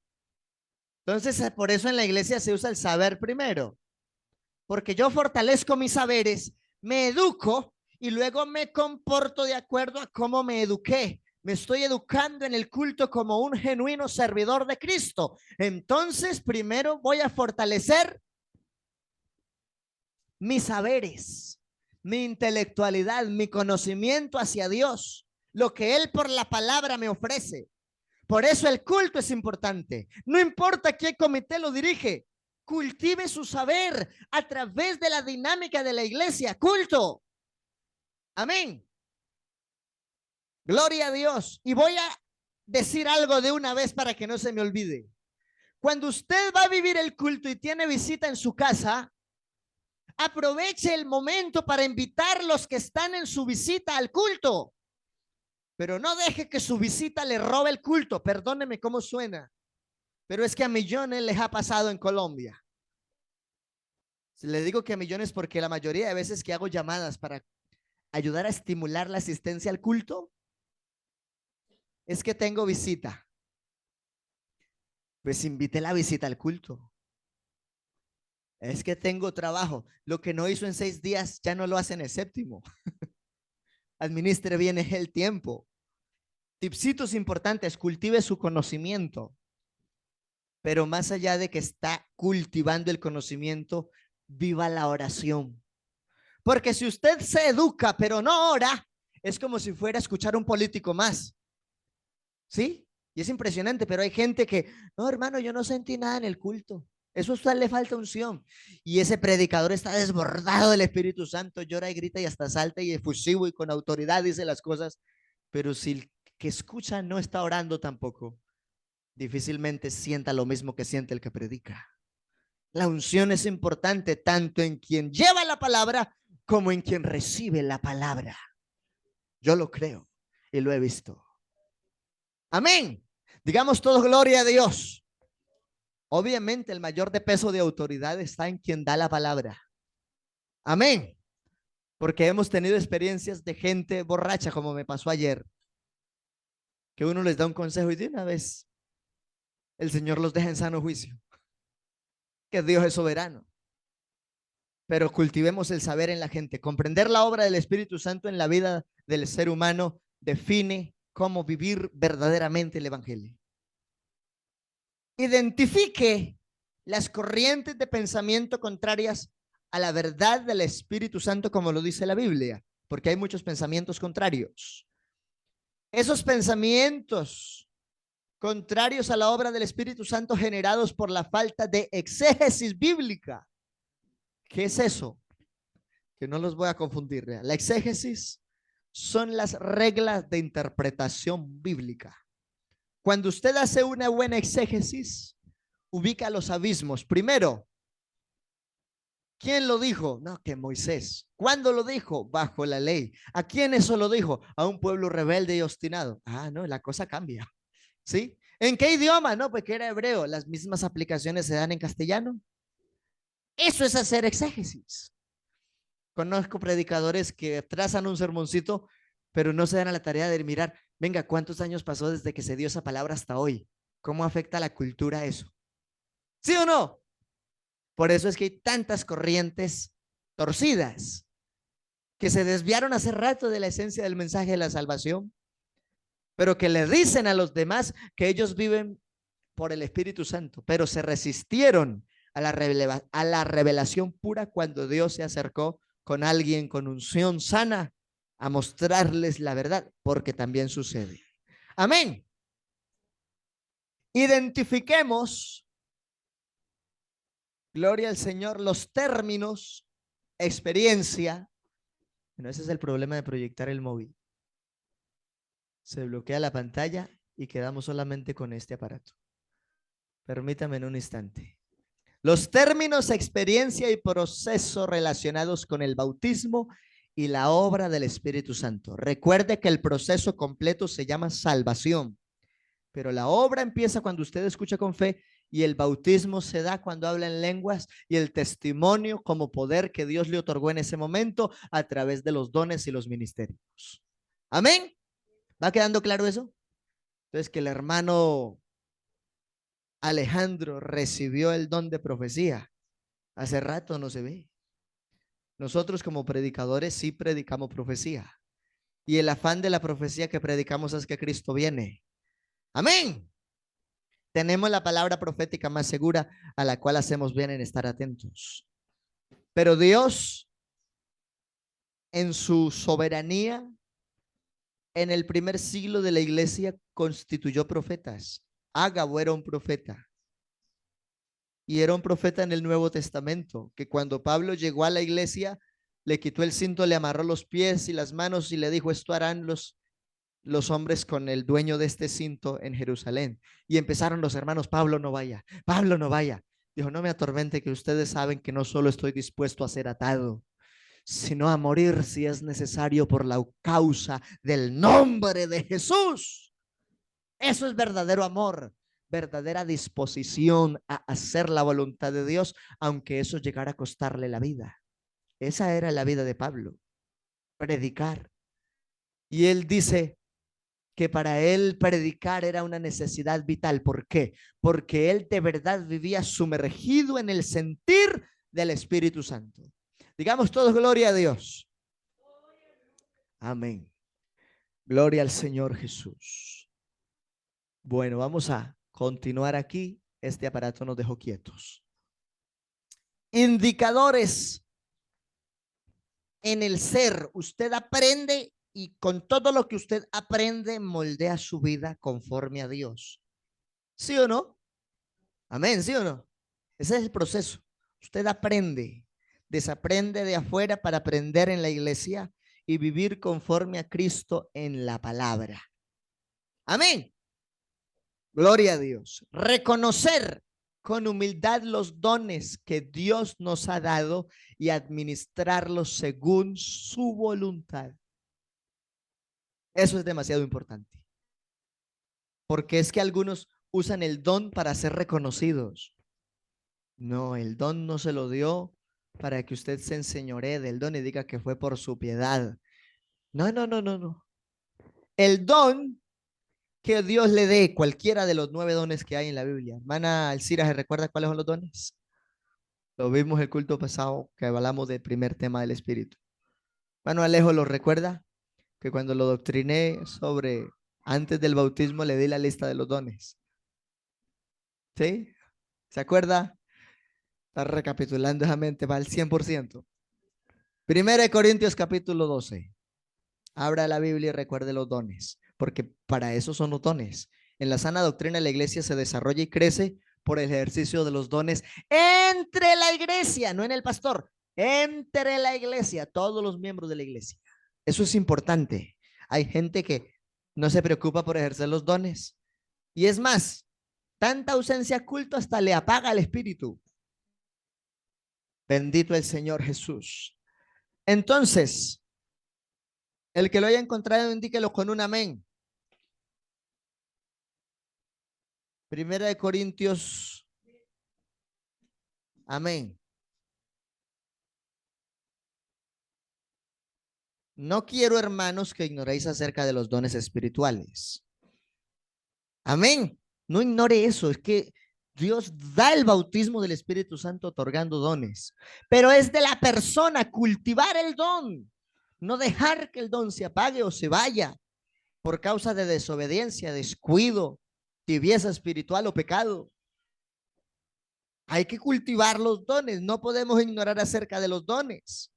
Entonces, por eso en la iglesia se usa el saber primero, porque yo fortalezco mis saberes, me educo y luego me comporto de acuerdo a cómo me eduqué. Me estoy educando en el culto como un genuino servidor de Cristo. Entonces, primero voy a fortalecer mis saberes, mi intelectualidad, mi conocimiento hacia Dios, lo que Él por la palabra me ofrece. Por eso el culto es importante. No importa qué comité lo dirige. Cultive su saber a través de la dinámica de la iglesia. Culto. Amén. Gloria a Dios. Y voy a decir algo de una vez para que no se me olvide. Cuando usted va a vivir el culto y tiene visita en su casa, aproveche el momento para invitar los que están en su visita al culto. Pero no deje que su visita le robe el culto. Perdóneme cómo suena, pero es que a millones les ha pasado en Colombia. Le digo que a millones porque la mayoría de veces que hago llamadas para ayudar a estimular la asistencia al culto, es que tengo visita. Pues invite la visita al culto. Es que tengo trabajo. Lo que no hizo en 6 días ya no lo hace en el 7º. Administre bien el tiempo. Tipsitos importantes: cultive su conocimiento. Pero más allá de que está cultivando el conocimiento, viva la oración. Porque si usted se educa pero no ora, es como si fuera a escuchar a un político más. ¿Sí? Y es impresionante, pero hay gente que, no, hermano, yo no sentí nada en el culto. Eso a usted le falta unción. Y ese predicador está desbordado del Espíritu Santo, llora y grita y hasta salta y efusivo y con autoridad dice las cosas. Pero si el que escucha no está orando tampoco, difícilmente sienta lo mismo que siente el que predica. La unción es importante tanto en quien lleva la palabra como en quien recibe la palabra. Yo lo creo y lo he visto. Amén. Digamos todos gloria a Dios. Obviamente el mayor de peso de autoridad está en quien da la palabra. Amén. Porque hemos tenido experiencias de gente borracha, como me pasó ayer, que uno les da un consejo y de una vez el Señor los deja en sano juicio. Que Dios es soberano. Pero cultivemos el saber en la gente. Comprender la obra del Espíritu Santo en la vida del ser humano define cómo vivir verdaderamente el Evangelio. Identifique las corrientes de pensamiento contrarias a la verdad del Espíritu Santo, como lo dice la Biblia, porque hay muchos pensamientos contrarios. Esos pensamientos contrarios a la obra del Espíritu Santo generados por la falta de exégesis bíblica. ¿Qué es eso? Que no los voy a confundir. La exégesis son las reglas de interpretación bíblica. Cuando usted hace una buena exégesis, ubica los abismos. Primero, ¿quién lo dijo? No, que Moisés. ¿Cuándo lo dijo? Bajo la ley. ¿A quién eso lo dijo? A un pueblo rebelde y obstinado. Ah, no, la cosa cambia. ¿Sí? ¿En qué idioma? No, pues que era hebreo. Las mismas aplicaciones se dan en castellano. Eso es hacer exégesis. Conozco predicadores que trazan un sermoncito, pero no se dan a la tarea de mirar, venga, ¿cuántos años pasó desde que se dio esa palabra hasta hoy? ¿Cómo afecta a la cultura eso? ¿Sí o no? Por eso es que hay tantas corrientes torcidas que se desviaron hace rato de la esencia del mensaje de la salvación, pero que le dicen a los demás que ellos viven por el Espíritu Santo, pero se resistieron a la revelación pura cuando Dios se acercó con alguien con unción sana a mostrarles la verdad, porque también sucede. Amén. Identifiquemos, gloria al Señor, los términos, experiencia. Bueno, ese es el problema de proyectar el móvil. Se bloquea la pantalla y quedamos solamente con este aparato. Permítame en un instante. Los términos, experiencia y proceso relacionados con el bautismo y la obra del Espíritu Santo. Recuerde que el proceso completo se llama salvación, pero la obra empieza cuando usted escucha con fe y el bautismo se da cuando habla en lenguas y el testimonio como poder que Dios le otorgó en ese momento a través de los dones y los ministerios. Amén. ¿Va quedando claro eso? Entonces, que el hermano Alejandro recibió el don de profecía. Hace rato no se ve. Nosotros como predicadores sí predicamos profecía. Y el afán de la profecía que predicamos es que Cristo viene. Amén. Tenemos la palabra profética más segura a la cual hacemos bien en estar atentos. Pero Dios, en su soberanía, en el primer siglo de la iglesia constituyó profetas. Ágabo era un profeta. y era un profeta en el Nuevo Testamento, que cuando Pablo llegó a la iglesia, le quitó el cinto, le amarró los pies y las manos y le dijo, esto harán los hombres con el dueño de este cinto en Jerusalén. Y empezaron los hermanos, Pablo no vaya, Pablo no vaya. Dijo, no me atormente, que ustedes saben que no solo estoy dispuesto a ser atado, sino a morir si es necesario por la causa del nombre de Jesús. Eso es verdadero amor, verdadera disposición a hacer la voluntad de Dios, aunque eso llegara a costarle la vida. Esa era la vida de Pablo, predicar. Y él dice que para él predicar era una necesidad vital. ¿Por qué? Porque él de verdad vivía sumergido en el sentir del Espíritu Santo. Digamos todos gloria a Dios. Amén. Gloria al Señor Jesús. Bueno, vamos a continuar aquí. Este aparato nos dejó quietos. Indicadores en el ser. Usted aprende y con todo lo que usted aprende moldea su vida conforme a Dios. ¿Sí o no? Amén, ¿sí o no? Ese es el proceso. Usted aprende, desaprende de afuera para aprender en la iglesia y vivir conforme a Cristo en la palabra. Amén. Gloria a Dios. Reconocer con humildad los dones que Dios nos ha dado y administrarlos según su voluntad. Eso es demasiado importante. Porque es que algunos usan el don para ser reconocidos. No, el don no se lo dio para que usted se enseñoree del don y diga que fue por su piedad. No, no, no, no, no. El don que Dios le dé, cualquiera de los 9 dones que hay en la Biblia. Hermana Alcira, ¿se recuerda cuáles son los dones? Lo vimos el culto pasado que hablamos del primer tema del Espíritu. Hermano Alejo, ¿lo recuerda? Que cuando lo doctriné sobre antes del bautismo le di la lista de los dones. ¿Sí? ¿Se acuerda? Está recapitulando esa mente, va al 100%. Primera de Corintios capítulo 12. Abra la Biblia y recuerde los dones, porque para eso son los dones. En la sana doctrina la iglesia se desarrolla y crece por el ejercicio de los dones entre la iglesia, no en el pastor, entre la iglesia, todos los miembros de la iglesia. Eso es importante. Hay gente que no se preocupa por ejercer los dones. Y es más, tanta ausencia culto hasta le apaga el espíritu. Bendito el Señor Jesús. Entonces, el que lo haya encontrado, indíquelo con un amén. Primera de Corintios. Amén. No quiero, hermanos, que ignoréis acerca de los dones espirituales. Amén. No ignore eso. Es que Dios da el bautismo del Espíritu Santo otorgando dones. Pero es de la persona cultivar el don. No dejar que el don se apague o se vaya por causa de desobediencia, descuido, tibieza espiritual o pecado. Hay que cultivar los dones. No podemos ignorar acerca de los dones.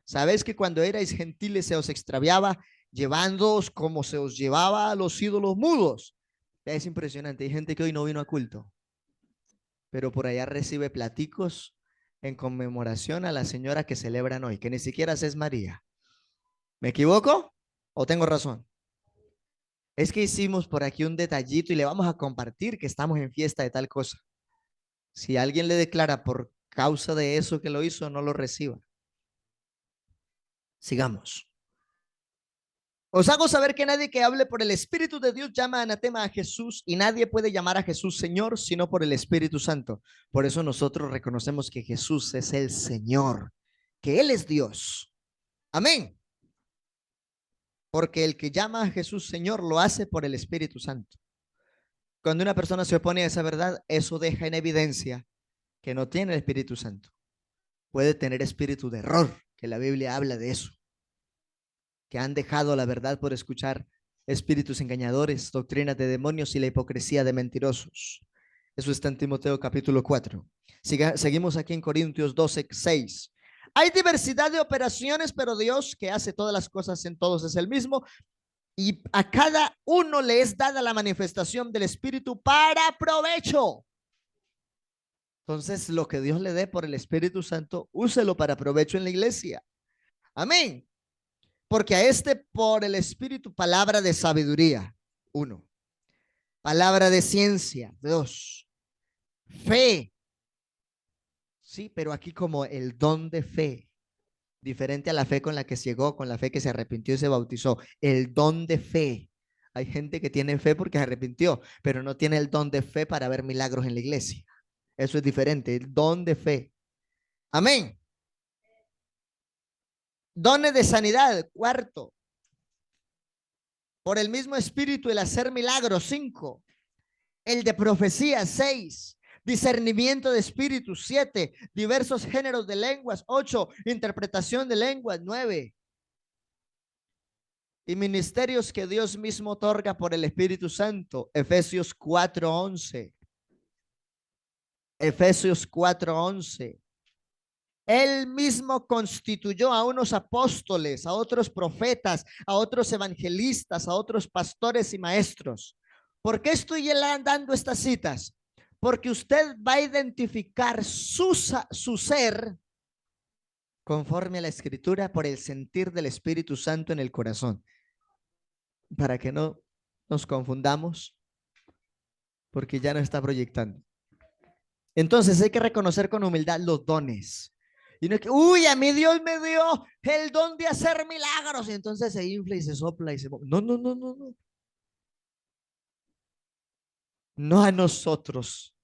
Sabéis que cuando erais gentiles se os extraviaba, llevándoos como se os llevaba a los ídolos mudos. Es impresionante. Hay gente que hoy no vino a culto, pero por allá recibe platicos en conmemoración a la señora que celebran hoy, que ni siquiera es María. ¿Me equivoco o tengo razón? Es que hicimos por aquí un detallito y le vamos a compartir que estamos en fiesta de tal cosa. Si alguien le declara por causa de eso que lo hizo, no lo reciba. Sigamos. Os hago saber que nadie que hable por el Espíritu de Dios llama anatema a Jesús, y nadie puede llamar a Jesús Señor sino por el Espíritu Santo. Por eso nosotros reconocemos que Jesús es el Señor, que Él es Dios. Amén. Porque el que llama a Jesús Señor lo hace por el Espíritu Santo. Cuando una persona se opone a esa verdad, eso deja en evidencia que no tiene el Espíritu Santo. Puede tener espíritu de error, que la Biblia habla de eso. Que han dejado la verdad por escuchar espíritus engañadores, doctrinas de demonios y la hipocresía de mentirosos. Eso está en Timoteo capítulo 4. Seguimos aquí en Corintios 12, 6. Hay diversidad de operaciones, pero Dios, que hace todas las cosas en todos, es el mismo, y a cada uno le es dada la manifestación del Espíritu para provecho. Entonces, lo que Dios le dé por el Espíritu Santo, úselo para provecho en la iglesia. Amén. Porque a este por el Espíritu, palabra de sabiduría, 1. Palabra de ciencia, 2. Fe, sí, pero aquí como el don de fe, diferente a la fe con la que ciegó, con la fe que se arrepintió y se bautizó. El don de fe. Hay gente que tiene fe porque se arrepintió, pero no tiene el don de fe para ver milagros en la iglesia. Eso es diferente, el don de fe. Amén. Dones de sanidad, 4. Por el mismo espíritu el hacer milagros, 5. El de profecía, 6. Discernimiento de espíritus, 7. Diversos géneros de lenguas, 8. Interpretación de lenguas, 9. Y ministerios que Dios mismo otorga por el Espíritu Santo, Efesios 4:11. Efesios 4:11. Él mismo constituyó a unos apóstoles, a otros profetas, a otros evangelistas, a otros pastores y maestros. ¿Por qué estoy dando estas citas? Porque usted va a identificar su ser conforme a la Escritura por el sentir del Espíritu Santo en el corazón. Para que no nos confundamos, porque ya no está proyectando. Entonces hay que reconocer con humildad los dones. Y no es que, uy, a mí Dios me dio el don de hacer milagros. Y entonces se infla y se sopla y se... No, no, no, no, no. No a nosotros.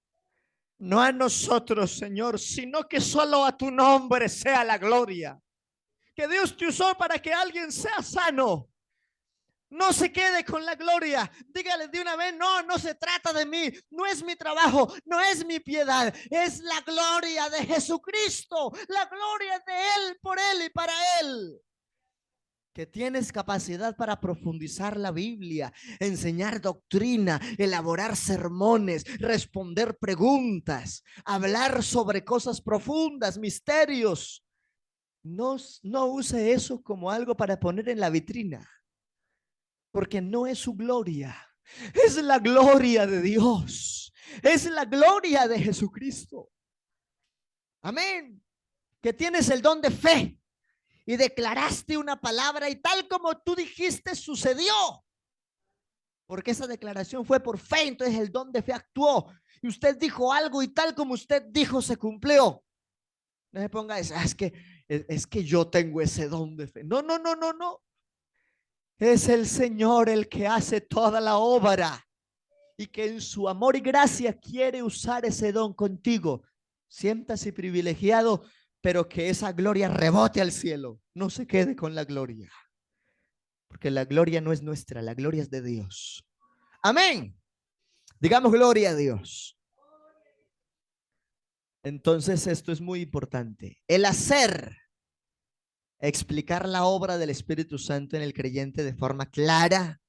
No a nosotros, Señor, sino que solo a tu nombre sea la gloria. Que Dios te usó para que alguien sea sano. No se quede con la gloria. Dígale de una vez, no, no se trata de mí. No es mi trabajo, no es mi piedad. Es la gloria de Jesucristo. La gloria de Él, por Él y para Él. Que tienes capacidad para profundizar la Biblia, enseñar doctrina, elaborar sermones, responder preguntas, hablar sobre cosas profundas, misterios. No use eso como algo para poner en la vitrina. Porque no es su gloria, es la gloria de Dios, es la gloria de Jesucristo. Amén. Que tienes el don de fe y declaraste una palabra y tal como tú dijiste sucedió. Porque esa declaración fue por fe, entonces el don de fe actuó. Y usted dijo algo y tal como usted dijo se cumplió. No se ponga a decir, es que yo tengo ese don de fe. No, no, no, no, no. Es el Señor el que hace toda la obra y que en su amor y gracia quiere usar ese don contigo. Siéntase privilegiado, pero que esa gloria rebote al cielo. No se quede con la gloria, porque la gloria no es nuestra, la gloria es de Dios. Amén. Digamos gloria a Dios. Entonces esto es muy importante. El hacer, explicar la obra del Espíritu Santo en el creyente de forma clara,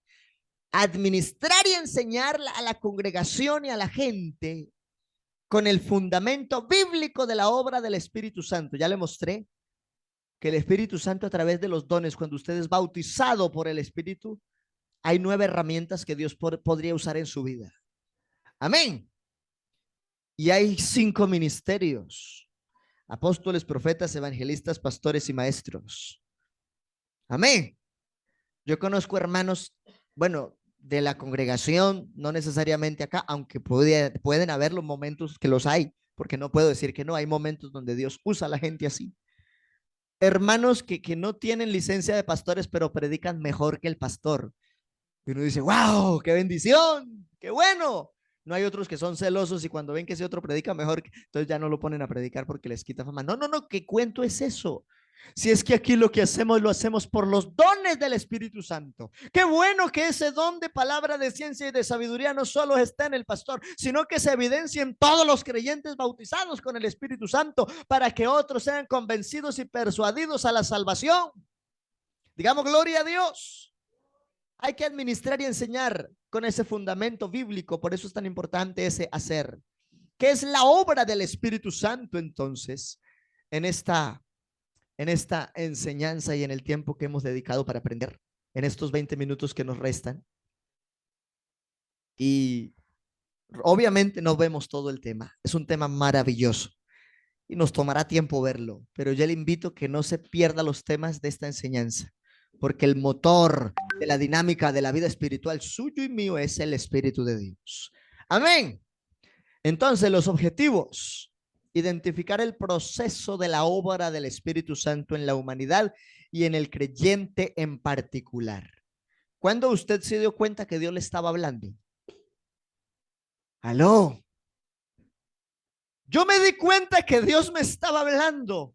administrar y enseñar a la congregación y a la gente con el fundamento bíblico de la obra del Espíritu Santo. Ya le mostré que el Espíritu Santo a través de los dones, cuando usted es bautizado por el Espíritu, hay 9 herramientas que Dios podría usar en su vida. Amén. Y hay 5 ministerios: apóstoles, profetas, evangelistas, pastores y maestros. Amén. Yo conozco hermanos, bueno, de la congregación, no necesariamente acá, aunque pueden haber los momentos que los hay, porque no puedo decir que no, hay momentos donde Dios usa a la gente así. Hermanos que no tienen licencia de pastores, pero predican mejor que el pastor. Y uno dice, wow, qué bendición, qué bueno. No hay otros que son celosos y cuando ven que ese otro predica mejor, entonces ya no lo ponen a predicar porque les quita fama. No, no, no, ¿qué cuento es eso? Si es que aquí lo que hacemos, lo hacemos por los dones del Espíritu Santo. Qué bueno que ese don de palabra de ciencia y de sabiduría no solo está en el pastor, sino que se evidencia en todos los creyentes bautizados con el Espíritu Santo para que otros sean convencidos y persuadidos a la salvación. Digamos gloria a Dios. Hay que administrar y enseñar con ese fundamento bíblico, por eso es tan importante ese hacer. ¿Qué es la obra del Espíritu Santo entonces en esta enseñanza y en el tiempo que hemos dedicado para aprender en estos 20 minutos que nos restan? Y Obviamente no vemos todo el tema. Es un tema maravilloso y nos tomará tiempo verlo, pero yo le invito a que no se pierda los temas de esta enseñanza, porque el motor de la dinámica de la vida espiritual suyo y mío es el Espíritu de Dios. Amén. Entonces, los objetivos: identificar el proceso de la obra del Espíritu Santo en la humanidad y en el creyente en particular. ¿Cuándo usted se dio cuenta que Dios le estaba hablando? Aló. Yo me di cuenta que Dios me estaba hablando,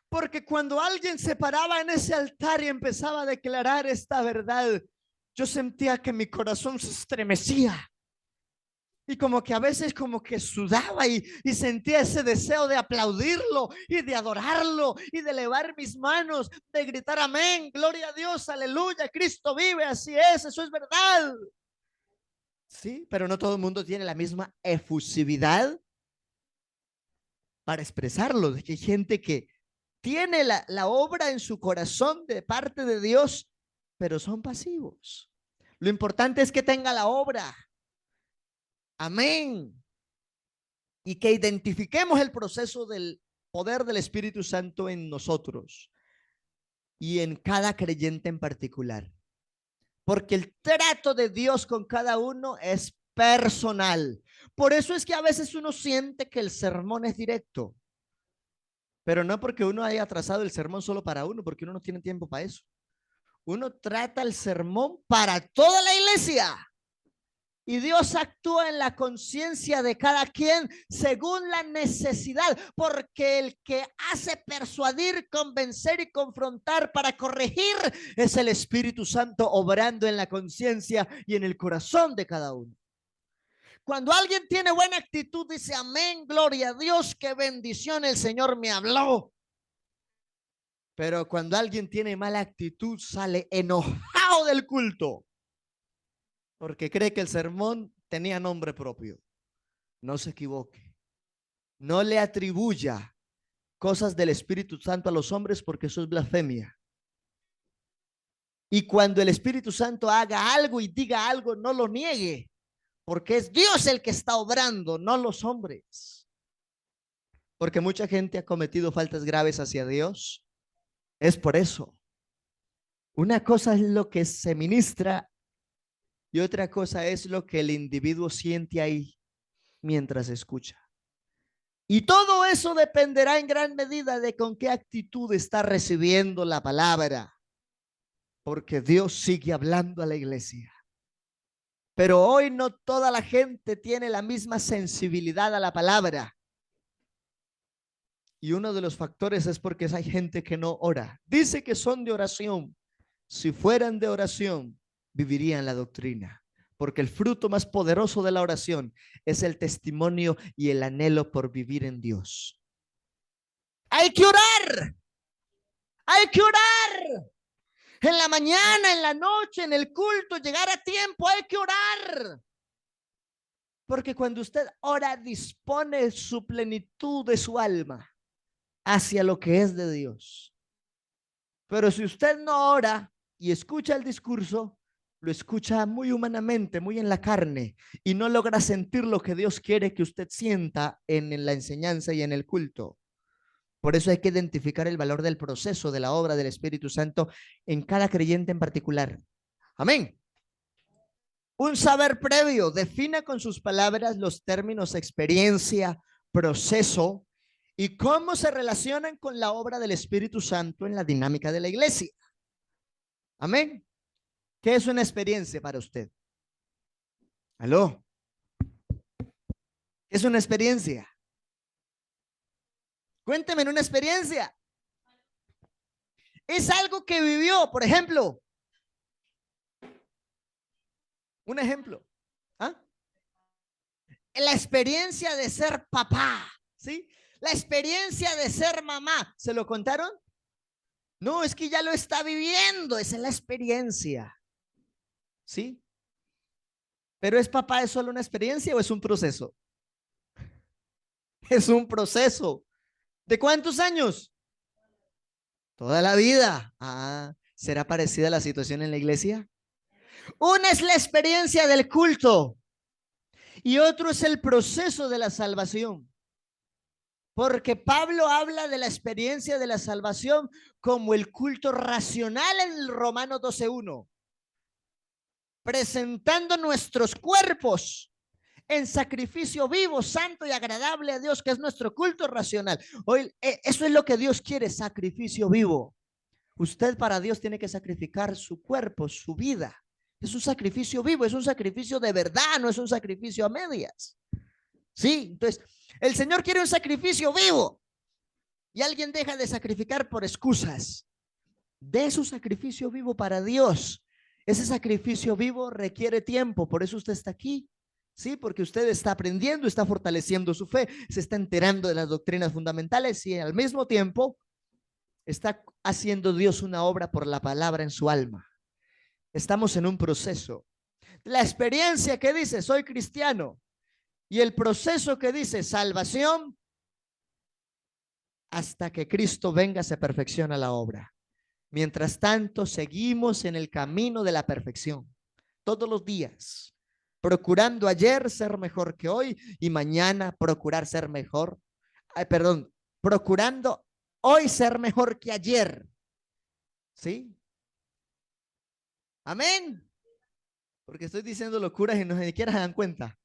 porque cuando alguien se paraba en ese altar y empezaba a declarar esta verdad, yo sentía que mi corazón se estremecía. Y como que a veces como que sudaba y sentía ese deseo de aplaudirlo y de adorarlo y de elevar mis manos, de gritar amén, gloria a Dios, aleluya, Cristo vive, así es, eso es verdad. Sí, pero no todo el mundo tiene la misma efusividad para expresarlo. Hay gente que tiene la obra en su corazón de parte de Dios, pero son pasivos. Lo importante es que tenga la obra. Amén. Y que identifiquemos el proceso del poder del Espíritu Santo en nosotros y en cada creyente en particular. Porque el trato de Dios con cada uno es personal. Por eso es que a veces uno siente que el sermón es directo, pero no porque uno haya trazado el sermón solo para uno, porque uno no tiene tiempo para eso. Uno trata el sermón para toda la iglesia. Y Dios actúa en la conciencia de cada quien según la necesidad, porque el que hace persuadir, convencer y confrontar para corregir es el Espíritu Santo obrando en la conciencia y en el corazón de cada uno. Cuando alguien tiene buena actitud, dice amén, gloria a Dios, qué bendición, el Señor me habló. Pero cuando alguien tiene mala actitud, sale enojado del culto, porque cree que el sermón tenía nombre propio. No se equivoque. No le atribuya cosas del Espíritu Santo a los hombres, porque eso es blasfemia. Y cuando el Espíritu Santo haga algo y diga algo, no lo niegue, porque es Dios el que está obrando, no los hombres. Porque mucha gente ha cometido faltas graves hacia Dios. Es por eso. Una cosa es lo que se ministra y otra cosa es lo que el individuo siente ahí mientras escucha. Y todo eso dependerá en gran medida de con qué actitud está recibiendo la palabra, porque Dios sigue hablando a la iglesia. Pero hoy no toda la gente tiene la misma sensibilidad a la palabra. Y uno de los factores es porque hay gente que no ora. Dice que son de oración. Si fueran de oración, vivirían la doctrina. Porque el fruto más poderoso de la oración es el testimonio y el anhelo por vivir en Dios. Hay que orar. Hay que orar. En la mañana, en la noche, en el culto, llegar a tiempo, hay que orar. Porque cuando usted ora, dispone su plenitud de su alma hacia lo que es de Dios. Pero si usted no ora y escucha el discurso, lo escucha muy humanamente, muy en la carne, y no logra sentir lo que Dios quiere que usted sienta en la enseñanza y en el culto. Por eso hay que identificar el valor del proceso de la obra del Espíritu Santo en cada creyente en particular. Amén. Un saber previo. Defina con sus palabras los términos experiencia, proceso y cómo se relacionan con la obra del Espíritu Santo en la dinámica de la iglesia. Amén. ¿Qué es una experiencia para usted? ¿Aló? ¿Qué es una experiencia? Cuénteme una experiencia. Es algo que vivió, por ejemplo. Un ejemplo. ¿Ah? La experiencia de ser papá, ¿sí? La experiencia de ser mamá. ¿Se lo contaron? No, es que ya lo está viviendo. Esa es la experiencia. ¿Sí? Pero ¿es papá es solo una experiencia o es un proceso? Es un proceso. ¿De cuántos años? Toda la vida. Ah, ¿será parecida la situación en la iglesia? Una es la experiencia del culto Y otro es el proceso de la salvación. Porque Pablo habla de la experiencia de la salvación como el culto racional en el Romanos 12:1, presentando nuestros cuerpos en sacrificio vivo, santo y agradable a Dios, que es nuestro culto racional. Hoy, eso es lo que Dios quiere, sacrificio vivo. Usted para Dios tiene que sacrificar su cuerpo, su vida. Es un sacrificio vivo, es un sacrificio de verdad, no es un sacrificio a medias. Sí, entonces el Señor quiere un sacrificio vivo. Y alguien deja de sacrificar por excusas. Dé su sacrificio vivo para Dios. Ese sacrificio vivo requiere tiempo, por eso usted está aquí. Sí, porque usted está aprendiendo, está fortaleciendo su fe, se está enterando de las doctrinas fundamentales y al mismo tiempo está haciendo Dios una obra por la palabra en su alma. Estamos en un proceso. La experiencia que dice soy cristiano y el proceso que dice salvación, hasta que Cristo venga se perfecciona la obra. Mientras tanto, seguimos en el camino de la perfección, todos los días, procurando ayer ser mejor que hoy y mañana procurar ser mejor. Procurando hoy ser mejor que ayer. ¿Sí? Amén. Porque estoy diciendo locuras y no ni siquiera se dan cuenta.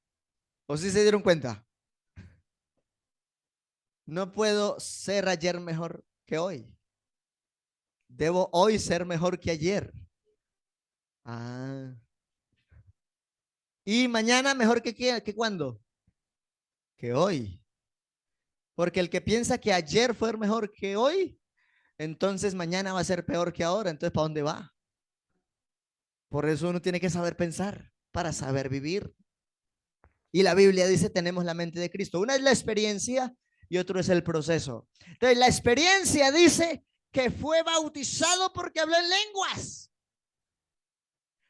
¿O sí se dieron cuenta? No puedo ser ayer mejor que hoy. Debo hoy ser mejor que ayer. Y mañana mejor que cuándo? Que hoy. Porque el que piensa que ayer fue mejor que hoy, entonces mañana va a ser peor que ahora. Entonces, ¿para dónde va? Por eso uno tiene que saber pensar para saber vivir. Y la Biblia dice, tenemos la mente de Cristo. Una es la experiencia y otro es el proceso. Entonces, la experiencia dice que fue bautizado porque habló en lenguas.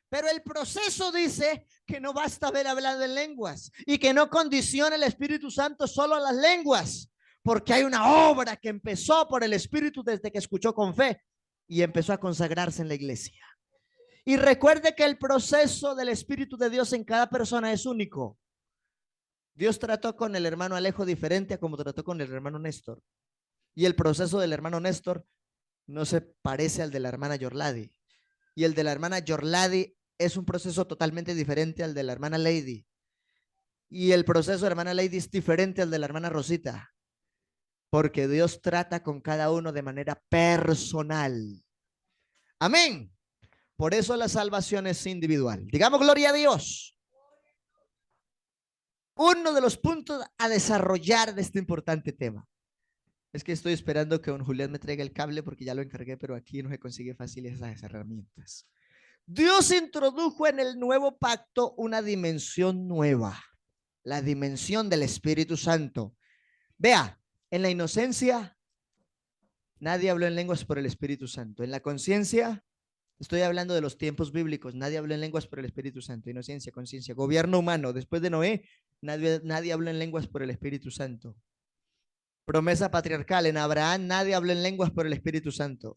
Pero el proceso dice que no basta haber hablado en lenguas y que no condiciona el Espíritu Santo solo a las lenguas, porque hay una obra que empezó por el Espíritu desde que escuchó con fe y empezó a consagrarse en la iglesia. Y recuerde que el proceso del Espíritu de Dios en cada persona es único. Dios trató con el hermano Alejo diferente a como trató con el hermano Néstor. Y el proceso del hermano Néstor no se parece al de la hermana Yorladi. Y el de la hermana Yorladi es un proceso totalmente diferente al de la hermana Lady. Y el proceso de la hermana Lady es diferente al de la hermana Rosita. Porque Dios trata con cada uno de manera personal. Amén. Por eso la salvación es individual. Digamos gloria a Dios. Uno de los puntos a desarrollar de este importante tema. Es que estoy esperando que don Julián me traiga el cable porque ya lo encargué, pero aquí no se consigue fácil esas herramientas. Dios introdujo en el nuevo pacto una dimensión nueva, la dimensión del Espíritu Santo. Vea, en la inocencia, nadie habló en lenguas por el Espíritu Santo. En la conciencia, estoy hablando de los tiempos bíblicos, nadie habló en lenguas por el Espíritu Santo. Inocencia, conciencia, gobierno humano. Después de Noé, nadie habló en lenguas por el Espíritu Santo. Promesa patriarcal, en Abraham nadie habló en lenguas por el Espíritu Santo.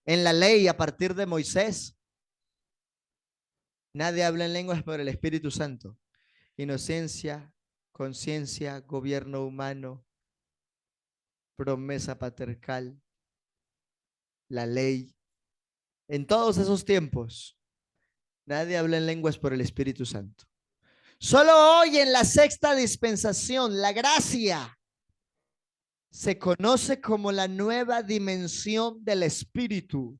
En la ley, a partir de Moisés, nadie habla en lenguas por el Espíritu Santo. Inocencia, conciencia, gobierno humano, promesa patriarcal, la ley. En todos esos tiempos, nadie habla en lenguas por el Espíritu Santo. Solo hoy en la sexta dispensación, la gracia se conoce como la nueva dimensión del Espíritu.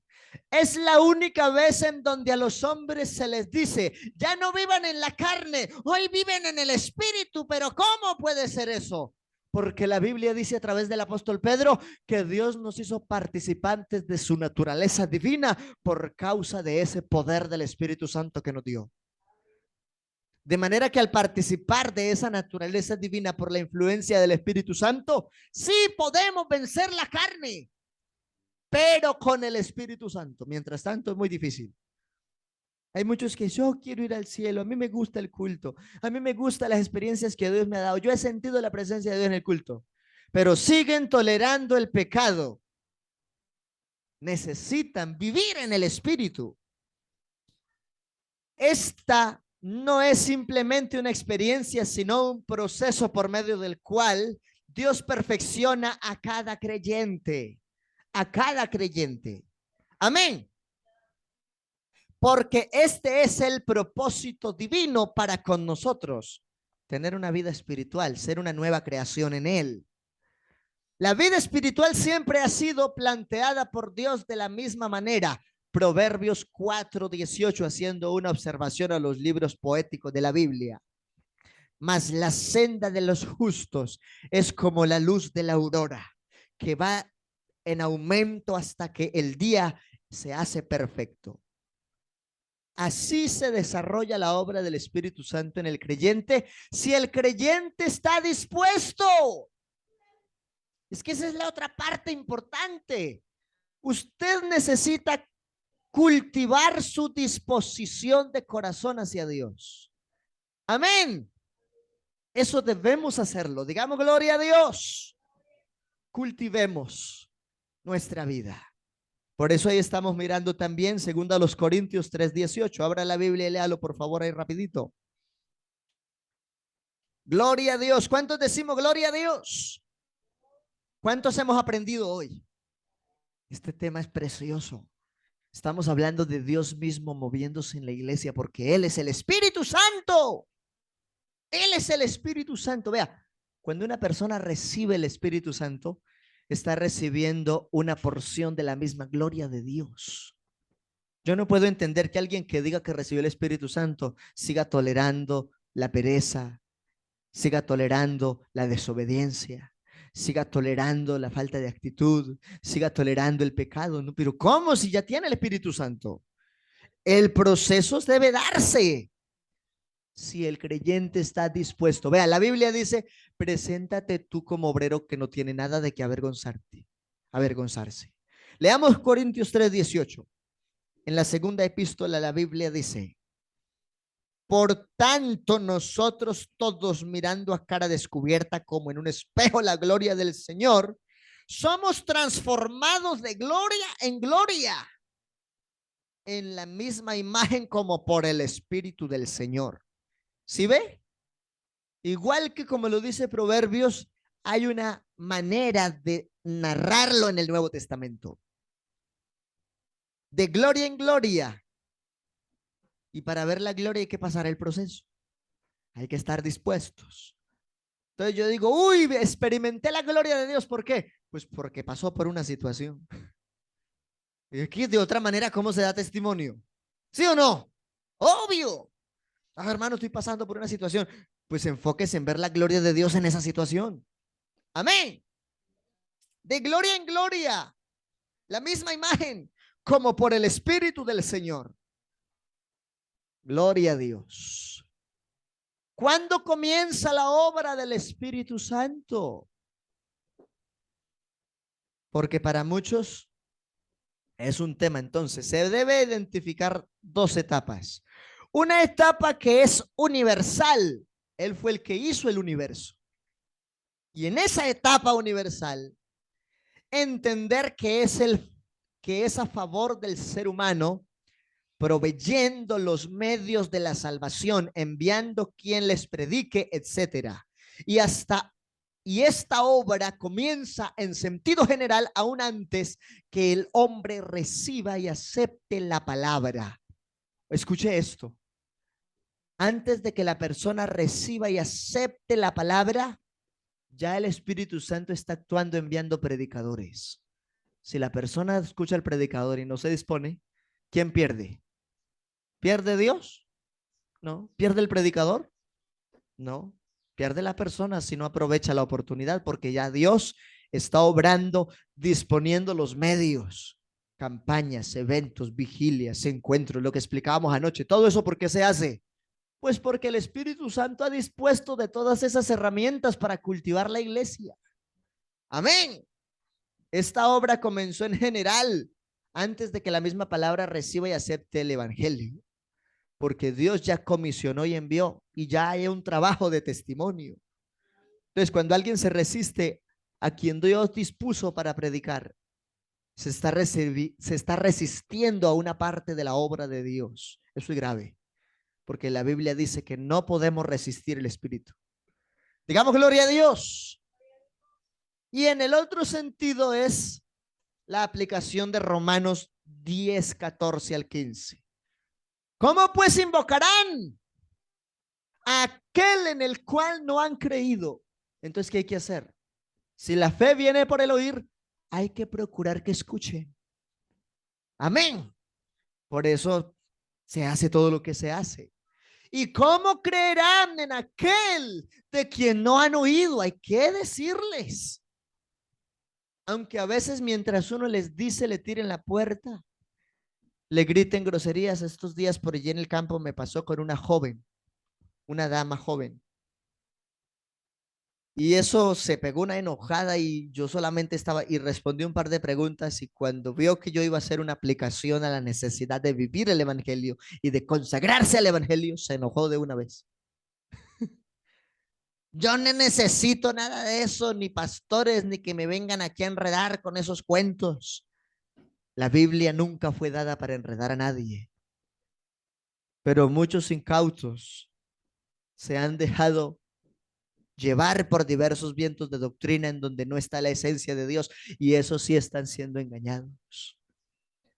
Es la única vez en donde a los hombres se les dice, ya no vivan en la carne, hoy viven en el Espíritu. Pero ¿cómo puede ser eso? Porque la Biblia dice a través del apóstol Pedro que Dios nos hizo participantes de su naturaleza divina por causa de ese poder del Espíritu Santo que nos dio. De manera que al participar de esa naturaleza divina por la influencia del Espíritu Santo, sí podemos vencer la carne, pero con el Espíritu Santo. Mientras tanto es muy difícil. Hay muchos que yo quiero ir al cielo, a mí me gusta el culto, a mí me gustan las experiencias que Dios me ha dado, yo he sentido la presencia de Dios en el culto, pero siguen tolerando el pecado. Necesitan vivir en el Espíritu. Esta no es simplemente una experiencia, sino un proceso por medio del cual Dios perfecciona a cada creyente. A cada creyente. Amén. Porque este es el propósito divino para con nosotros. Tener una vida espiritual, ser una nueva creación en Él. La vida espiritual siempre ha sido planteada por Dios de la misma manera. Proverbios 4:18, haciendo una observación a los libros poéticos de la Biblia. Mas la senda de los justos es como la luz de la aurora, que va en aumento hasta que el día se hace perfecto. Así se desarrolla la obra del Espíritu Santo en el creyente, si el creyente está dispuesto. Es que esa es la otra parte importante. Usted necesita cultivar su disposición de corazón hacia Dios. Amén. Eso debemos hacerlo. Digamos gloria a Dios. Cultivemos nuestra vida. Por eso ahí estamos mirando también 2 Corintios 3:18. Abra la Biblia y léalo por favor ahí rapidito. Gloria a Dios. ¿Cuántos decimos gloria a Dios? ¿Cuántos hemos aprendido hoy? Este tema es precioso. Estamos hablando de Dios mismo moviéndose en la iglesia porque Él es el Espíritu Santo. Él es el Espíritu Santo. Vea, cuando una persona recibe el Espíritu Santo, está recibiendo una porción de la misma gloria de Dios. Yo no puedo entender que alguien que diga que recibió el Espíritu Santo siga tolerando la pereza, siga tolerando la desobediencia, siga tolerando la falta de actitud, siga tolerando el pecado. ¿No? Pero ¿cómo si ya tiene el Espíritu Santo? El proceso debe darse. Si el creyente está dispuesto. Vea, la Biblia dice, preséntate tú como obrero que no tiene nada de que avergonzarse. Leamos Corintios 3:18. En la segunda epístola la Biblia dice, por tanto nosotros todos mirando a cara descubierta como en un espejo la gloria del Señor, somos transformados de gloria en gloria en la misma imagen como por el Espíritu del Señor. ¿Sí ve? Igual que como lo dice Proverbios, hay una manera de narrarlo en el Nuevo Testamento. De gloria en gloria. Y para ver la gloria hay que pasar el proceso. Hay que estar dispuestos. Entonces yo digo, uy, experimenté la gloria de Dios. ¿Por qué? Pues porque pasó por una situación. Y aquí de otra manera, ¿cómo se da testimonio? ¿Sí o no? Obvio. Ah, hermano, estoy pasando por una situación. Pues enfóquese en ver la gloria de Dios en esa situación. Amén. De gloria en gloria. La misma imagen, como por el Espíritu del Señor. Gloria a Dios. ¿Cuándo comienza la obra del Espíritu Santo? Porque para muchos es un tema. Entonces, se debe identificar dos etapas. Una etapa que es universal. Él fue el que hizo el universo. Y en esa etapa universal, entender que es a favor del ser humano, proveyendo los medios de la salvación, enviando quien les predique, etcétera. Y esta obra comienza en sentido general aún antes que el hombre reciba y acepte la palabra. Escuche esto. Antes de que la persona reciba y acepte la palabra, ya el Espíritu Santo está actuando enviando predicadores. Si la persona escucha al predicador y no se dispone, ¿quién pierde? ¿Pierde Dios? No. ¿Pierde el predicador? No. Pierde la persona si no aprovecha la oportunidad, porque ya Dios está obrando, disponiendo los medios, campañas, eventos, vigilias, encuentros, lo que explicábamos anoche. Todo eso, ¿por qué se hace? Pues porque el Espíritu Santo ha dispuesto de todas esas herramientas para cultivar la iglesia. Amén. Esta obra comenzó en general, antes de que la misma palabra reciba y acepte el evangelio. Porque Dios ya comisionó y envió, y ya hay un trabajo de testimonio. Entonces, cuando alguien se resiste a quien Dios dispuso para predicar, se está resistiendo a una parte de la obra de Dios. Eso es grave. porque la Biblia dice que no podemos resistir el Espíritu. Digamos gloria a Dios. Y en el otro sentido es la aplicación de Romanos 10, 14 al 15. ¿Cómo pues invocarán a aquel en el cual no han creído? Entonces, ¿qué hay que hacer? Si la fe viene por el oír, hay que procurar que escuchen. Amén. Por eso se hace todo lo que se hace. ¿Y cómo creerán en aquel de quien no han oído? Hay que decirles. Aunque a veces mientras uno les dice, le tiren la puerta, le griten groserías. Estos días por allí en el campo me pasó con una joven, una dama joven. Y eso se pegó una enojada y yo solamente estaba y respondí un par de preguntas, y cuando vio que yo iba a hacer una aplicación a la necesidad de vivir el evangelio y de consagrarse al evangelio, se enojó de una vez. Yo no necesito nada de eso, ni pastores, ni que me vengan aquí a enredar con esos cuentos. La Biblia nunca fue dada para enredar a nadie. Pero muchos incautos se han dejado llevar por diversos vientos de doctrina en donde no está la esencia de Dios, y esos sí están siendo engañados.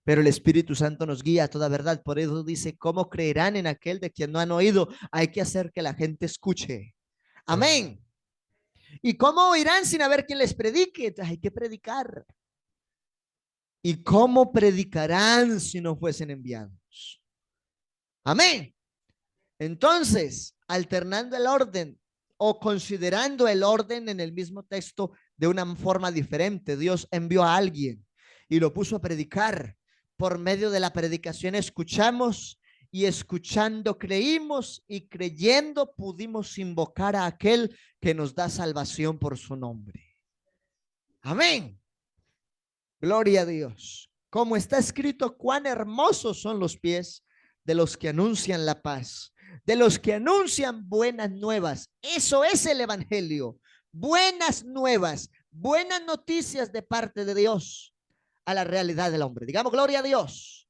Pero el Espíritu Santo nos guía a toda verdad. Por eso dice, ¿cómo creerán en aquel de quien no han oído? Hay que hacer que la gente escuche. Amén. ¿Y cómo oirán sin haber quien les predique? Entonces hay que predicar. ¿Y cómo predicarán si no fuesen enviados? Amén. Entonces, alternando el orden o considerando el orden en el mismo texto de una forma diferente, Dios envió a alguien y lo puso a predicar. Por medio de la predicación escuchamos, y escuchando creímos, y creyendo pudimos invocar a aquel que nos da salvación por su nombre. Amén. Gloria a Dios. Como está escrito, cuán hermosos son los pies de los que anuncian la paz, de los que anuncian buenas nuevas. Eso es el evangelio. Buenas nuevas, buenas noticias de parte de Dios a la realidad del hombre. Digamos gloria a Dios.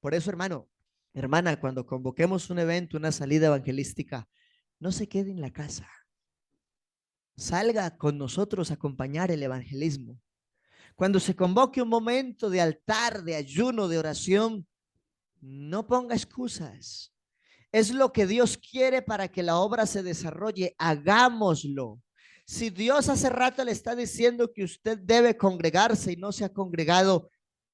Por eso, hermano, hermana, cuando convoquemos un evento, una salida evangelística, no se quede en la casa. Salga con nosotros a acompañar el evangelismo. Cuando se convoque un momento de altar, de ayuno, de oración, no ponga excusas. Es lo que Dios quiere para que la obra se desarrolle. Hagámoslo. Si Dios hace rato le está diciendo que usted debe congregarse y no se ha congregado,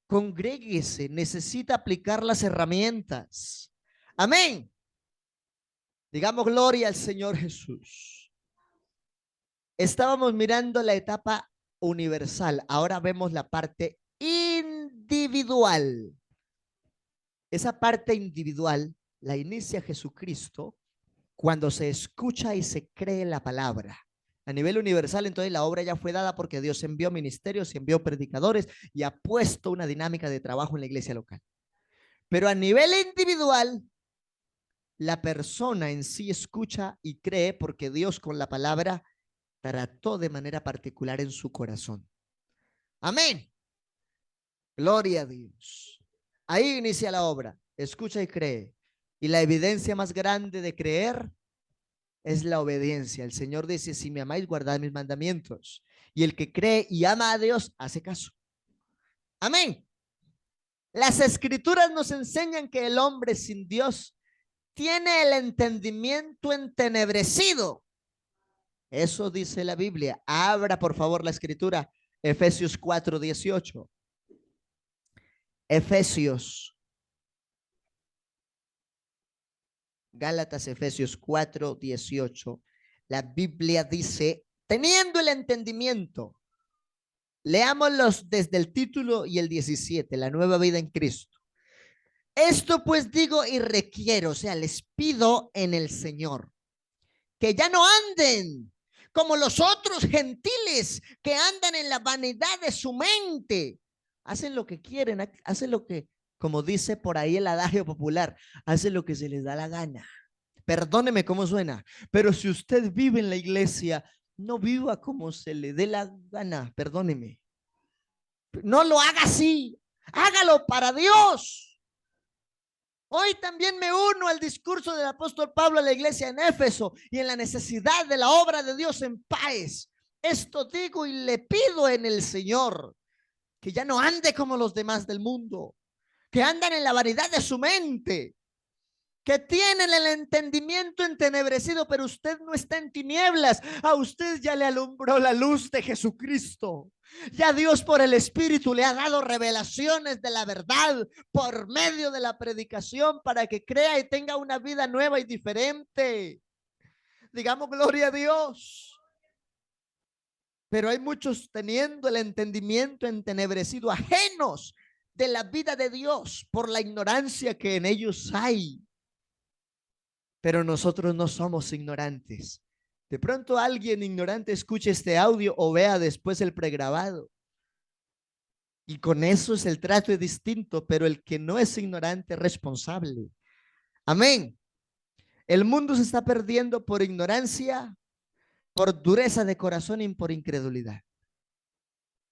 congréguese. Necesita aplicar las herramientas. Amén. Digamos gloria al Señor Jesús. Estábamos mirando la etapa universal. Ahora vemos la parte individual. Esa parte individual la inicia Jesucristo cuando se escucha y se cree la palabra. A nivel universal, entonces la obra ya fue dada porque Dios envió ministerios, envió predicadores y ha puesto una dinámica de trabajo en la iglesia local. Pero a nivel individual, la persona en sí escucha y cree porque Dios con la palabra trató de manera particular en su corazón. Amén. Gloria a Dios. Ahí inicia la obra. Escucha y cree. Y la evidencia más grande de creer es la obediencia. El Señor dice, si me amáis, guardad mis mandamientos. Y el que cree y ama a Dios, hace caso. Amén. Las escrituras nos enseñan que el hombre sin Dios tiene el entendimiento entenebrecido. Eso dice la Biblia. Abra por favor la escritura. Efesios 4:18. Efesios. Gálatas, Efesios 4:18. La Biblia dice, teniendo el entendimiento. Leámoslos desde el título y el 17, la nueva vida en Cristo. Esto pues digo y requiero, o sea, les pido en el Señor, que ya no anden como los otros gentiles que andan en la vanidad de su mente. Hacen lo que quieren, hacen lo que, como dice por ahí el adagio popular, hacen lo que se les da la gana. Perdóneme cómo suena, pero si usted vive en la iglesia, no viva como se le dé la gana, perdóneme. No lo haga así, hágalo para Dios. Hoy también me uno al discurso del apóstol Pablo a la iglesia en Éfeso y en la necesidad de la obra de Dios en paz. Esto digo y le pido en el Señor, que ya no ande como los demás del mundo, que andan en la vanidad de su mente, que tienen el entendimiento entenebrecido, pero usted no está en tinieblas. A usted ya le alumbró la luz de Jesucristo. Ya Dios por el Espíritu le ha dado revelaciones de la verdad por medio de la predicación para que crea y tenga una vida nueva y diferente. Digamos gloria a Dios. Pero hay muchos teniendo el entendimiento entenebrecido, ajenos de la vida de Dios por la ignorancia que en ellos hay. Pero nosotros no somos ignorantes. De pronto alguien ignorante escuche este audio o vea después el pregrabado. Y con eso el trato es distinto, pero el que no es ignorante es responsable. Amén. El mundo se está perdiendo por ignorancia, por dureza de corazón y por incredulidad.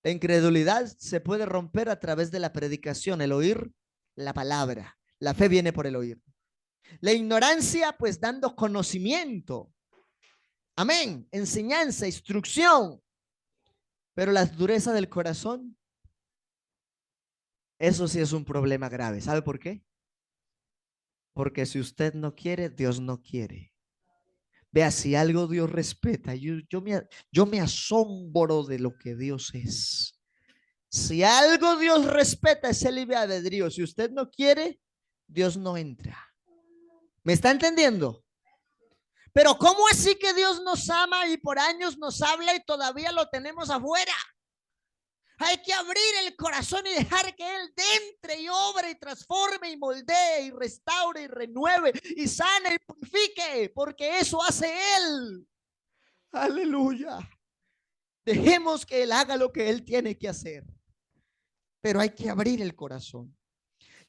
La incredulidad se puede romper a través de la predicación, el oír la palabra. La fe viene por el oír. La ignorancia, pues dando conocimiento. Amén. Enseñanza, instrucción. Pero la dureza del corazón, eso sí es un problema grave. ¿Sabe por qué? Porque si usted no quiere, Dios no quiere. Vea, si algo Dios respeta, yo me asombro de lo que Dios es. Si algo Dios respeta es el libre albedrío. Si usted no quiere, Dios no entra. ¿Me está entendiendo? Pero ¿cómo así que Dios nos ama y por años nos habla y todavía lo tenemos afuera? Hay que abrir el corazón y dejar que Él entre y obre y transforme y moldee y restaure y renueve y sane y purifique, porque eso hace Él. Aleluya. Dejemos que Él haga lo que Él tiene que hacer. Pero hay que abrir el corazón.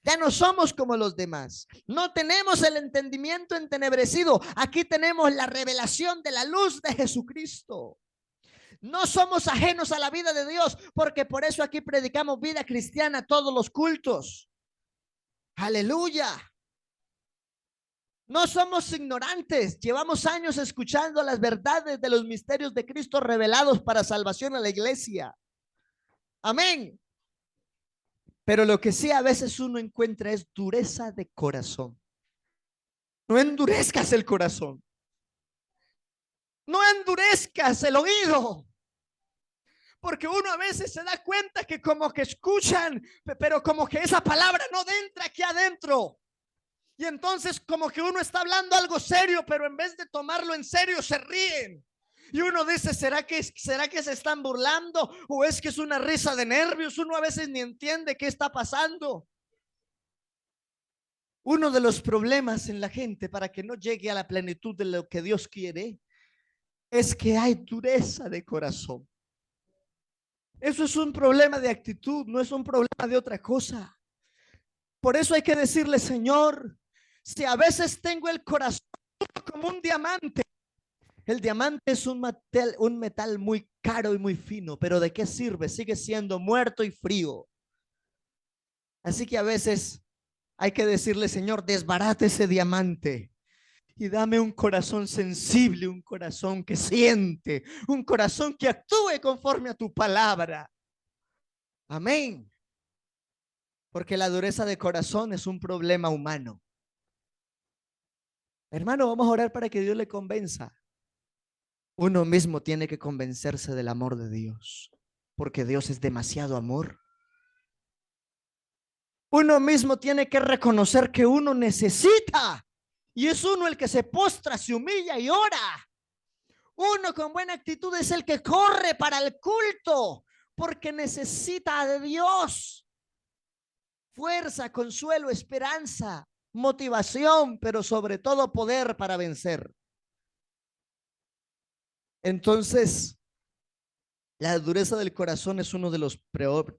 Ya no somos como los demás. No tenemos el entendimiento entenebrecido. Aquí tenemos la revelación de la luz de Jesucristo. No somos ajenos a la vida de Dios, porque por eso aquí predicamos vida cristiana todos los cultos. Aleluya. No somos ignorantes. Llevamos años escuchando las verdades de los misterios de Cristo revelados para salvación a la iglesia. Amén. Pero lo que sí a veces uno encuentra es dureza de corazón. No endurezcas el corazón. No endurezcas el oído. Porque uno a veces se da cuenta que como que escuchan, pero como que esa palabra no entra aquí adentro. Y entonces como que uno está hablando algo serio, pero en vez de tomarlo en serio se ríen. Y uno dice, ¿será que se están burlando? ¿O es que es una risa de nervios? Uno a veces ni entiende qué está pasando. Uno de los problemas en la gente para que no llegue a la plenitud de lo que Dios quiere es que hay dureza de corazón. Eso es un problema de actitud, no es un problema de otra cosa. Por eso hay que decirle, Señor, si a veces tengo el corazón como un diamante. El diamante es un metal muy caro y muy fino, pero ¿de qué sirve? Sigue siendo muerto y frío. Así que a veces hay que decirle, Señor, desbarate ese diamante y dame un corazón sensible, un corazón que siente, un corazón que actúe conforme a tu palabra. Amén. Porque la dureza de corazón es un problema humano. Hermano, vamos a orar para que Dios le convenza. Uno mismo tiene que convencerse del amor de Dios, porque Dios es demasiado amor. Uno mismo tiene que reconocer que uno necesita, y es uno el que se postra, se humilla y ora. Uno con buena actitud es el que corre para el culto, porque necesita de Dios. Fuerza, consuelo, esperanza, motivación, pero sobre todo poder para vencer. Entonces, la dureza del corazón es uno de los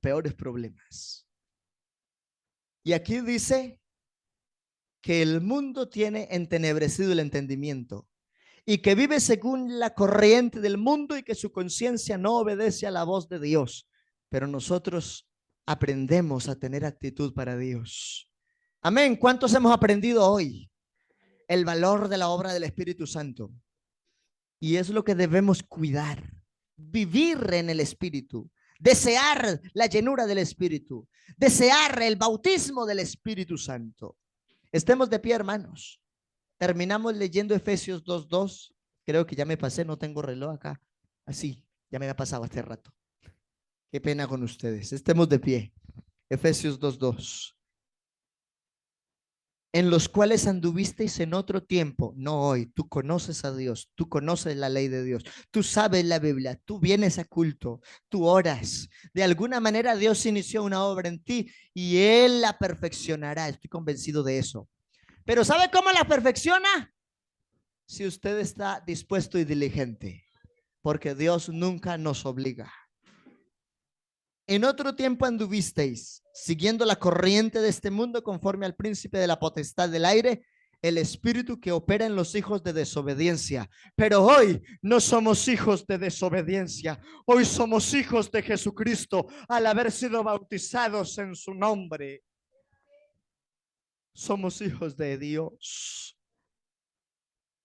peores problemas. Y aquí dice que el mundo tiene entenebrecido el entendimiento y que vive según la corriente del mundo y que su conciencia no obedece a la voz de Dios. Pero nosotros aprendemos a tener actitud para Dios. Amén. ¿Cuántos hemos aprendido hoy el valor de la obra del Espíritu Santo? Y es lo que debemos cuidar, vivir en el Espíritu, desear la llenura del Espíritu, desear el bautismo del Espíritu Santo. Estemos de pie, hermanos. Terminamos leyendo Efesios 2:2. Creo que ya me pasé, no tengo reloj acá. Así, ya me había pasado hace rato. Qué pena con ustedes. Estemos de pie. Efesios 2:2. En los cuales anduvisteis en otro tiempo, no hoy. Tú conoces a Dios, tú conoces la ley de Dios, tú sabes la Biblia, tú vienes a culto, tú oras. De alguna manera Dios inició una obra en ti y Él la perfeccionará. Estoy convencido de eso. Pero ¿sabe cómo la perfecciona? Si usted está dispuesto y diligente, porque Dios nunca nos obliga. En otro tiempo anduvisteis, siguiendo la corriente de este mundo, conforme al príncipe de la potestad del aire, el espíritu que opera en los hijos de desobediencia. Pero hoy no somos hijos de desobediencia. Hoy somos hijos de Jesucristo al haber sido bautizados en su nombre. Somos hijos de Dios.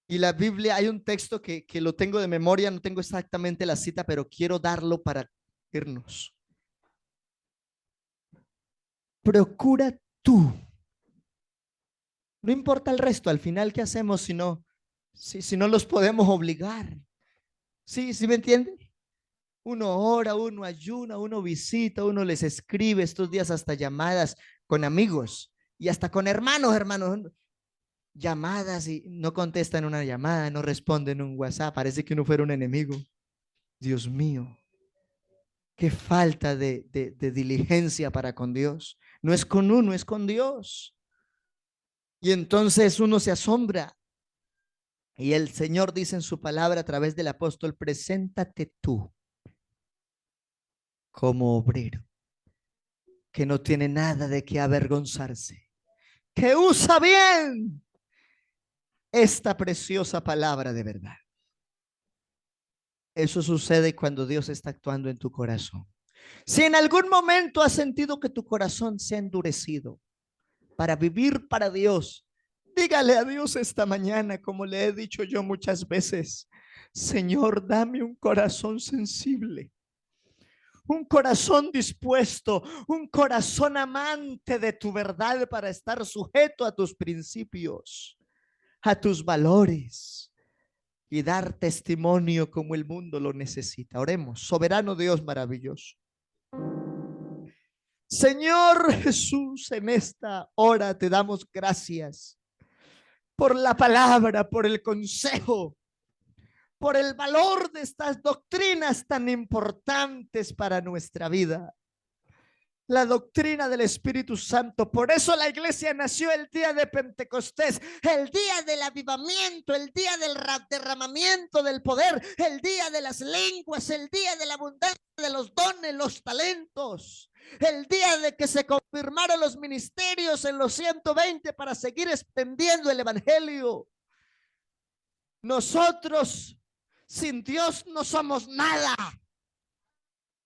Y la Biblia, hay un texto que lo tengo de memoria, no tengo exactamente la cita, pero quiero darlo para irnos. Procura tú. No importa el resto, al final, ¿qué hacemos si no los podemos obligar? ¿Sí me entiende? Uno ora, uno ayuna, uno visita, uno les escribe estos días hasta llamadas con amigos y hasta con hermanos, llamadas y no contestan una llamada, no responden un WhatsApp, parece que uno fuera un enemigo. Dios mío, qué falta de diligencia para con Dios. No es con uno, es con Dios. Y entonces uno se asombra. Y el Señor dice en su palabra a través del apóstol: preséntate tú como obrero, que no tiene nada de qué avergonzarse, que usa bien esta preciosa palabra de verdad. Eso sucede cuando Dios está actuando en tu corazón. Si en algún momento has sentido que tu corazón se ha endurecido para vivir para Dios, dígale a Dios esta mañana, como le he dicho yo muchas veces: Señor, dame un corazón sensible, un corazón dispuesto, un corazón amante de tu verdad para estar sujeto a tus principios, a tus valores y dar testimonio como el mundo lo necesita. Oremos. Soberano Dios maravilloso, Señor Jesús, en esta hora te damos gracias por la palabra, por el consejo, por el valor de estas doctrinas tan importantes para nuestra vida. La doctrina del Espíritu Santo. Por eso la iglesia nació el día de Pentecostés, el día del avivamiento, el día del derramamiento del poder, el día de las lenguas, el día de la abundancia de los dones, los talentos, el día de que se confirmaron los ministerios en los 120 para seguir extendiendo el evangelio. Nosotros sin Dios no somos nada.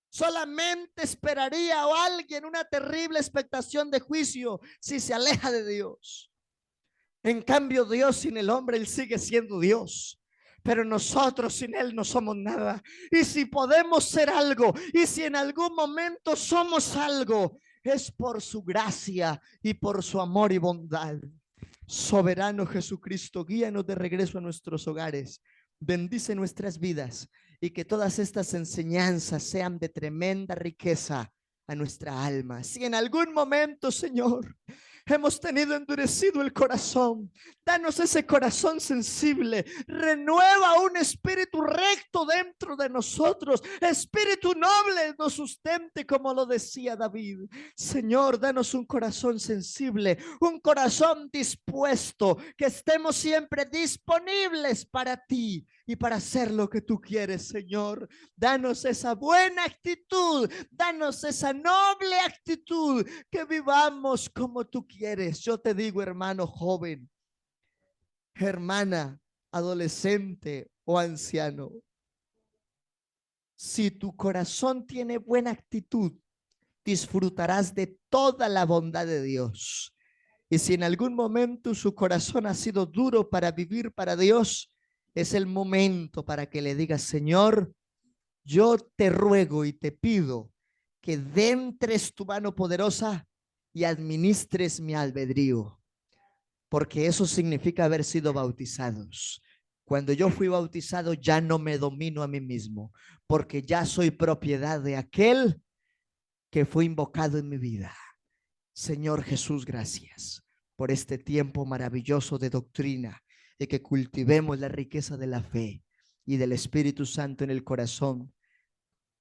Solamente esperaría a alguien una terrible expectación de juicio si se aleja de Dios. En cambio, Dios sin el hombre, Él sigue siendo Dios. Pero nosotros sin Él no somos nada. Y si podemos ser algo, y si en algún momento somos algo, es por su gracia y por su amor y bondad. Soberano Jesucristo, guíanos de regreso a nuestros hogares. Bendice nuestras vidas y que todas estas enseñanzas sean de tremenda riqueza a nuestra alma. Si en algún momento, Señor, hemos tenido endurecido el corazón, danos ese corazón sensible, renueva un espíritu recto dentro de nosotros, espíritu noble nos sustente, como lo decía David. Señor, danos un corazón sensible, un corazón dispuesto, que estemos siempre disponibles para ti y para hacer lo que tú quieres, Señor. Danos esa buena actitud, danos esa noble actitud, que vivamos como tú quieres. Yo te digo, hermano joven, hermana, adolescente o anciano, si tu corazón tiene buena actitud, disfrutarás de toda la bondad de Dios Y si en algún momento su corazón ha sido duro para vivir para Dios, es el momento para que le digas: Señor, yo te ruego y te pido que entres tu mano poderosa y administres mi albedrío, porque eso significa haber sido bautizados. Cuando yo fui bautizado ya no me domino a mí mismo, porque ya soy propiedad de aquel que fue invocado en mi vida. Señor Jesús, gracias por este tiempo maravilloso de doctrina y que cultivemos la riqueza de la fe y del Espíritu Santo en el corazón.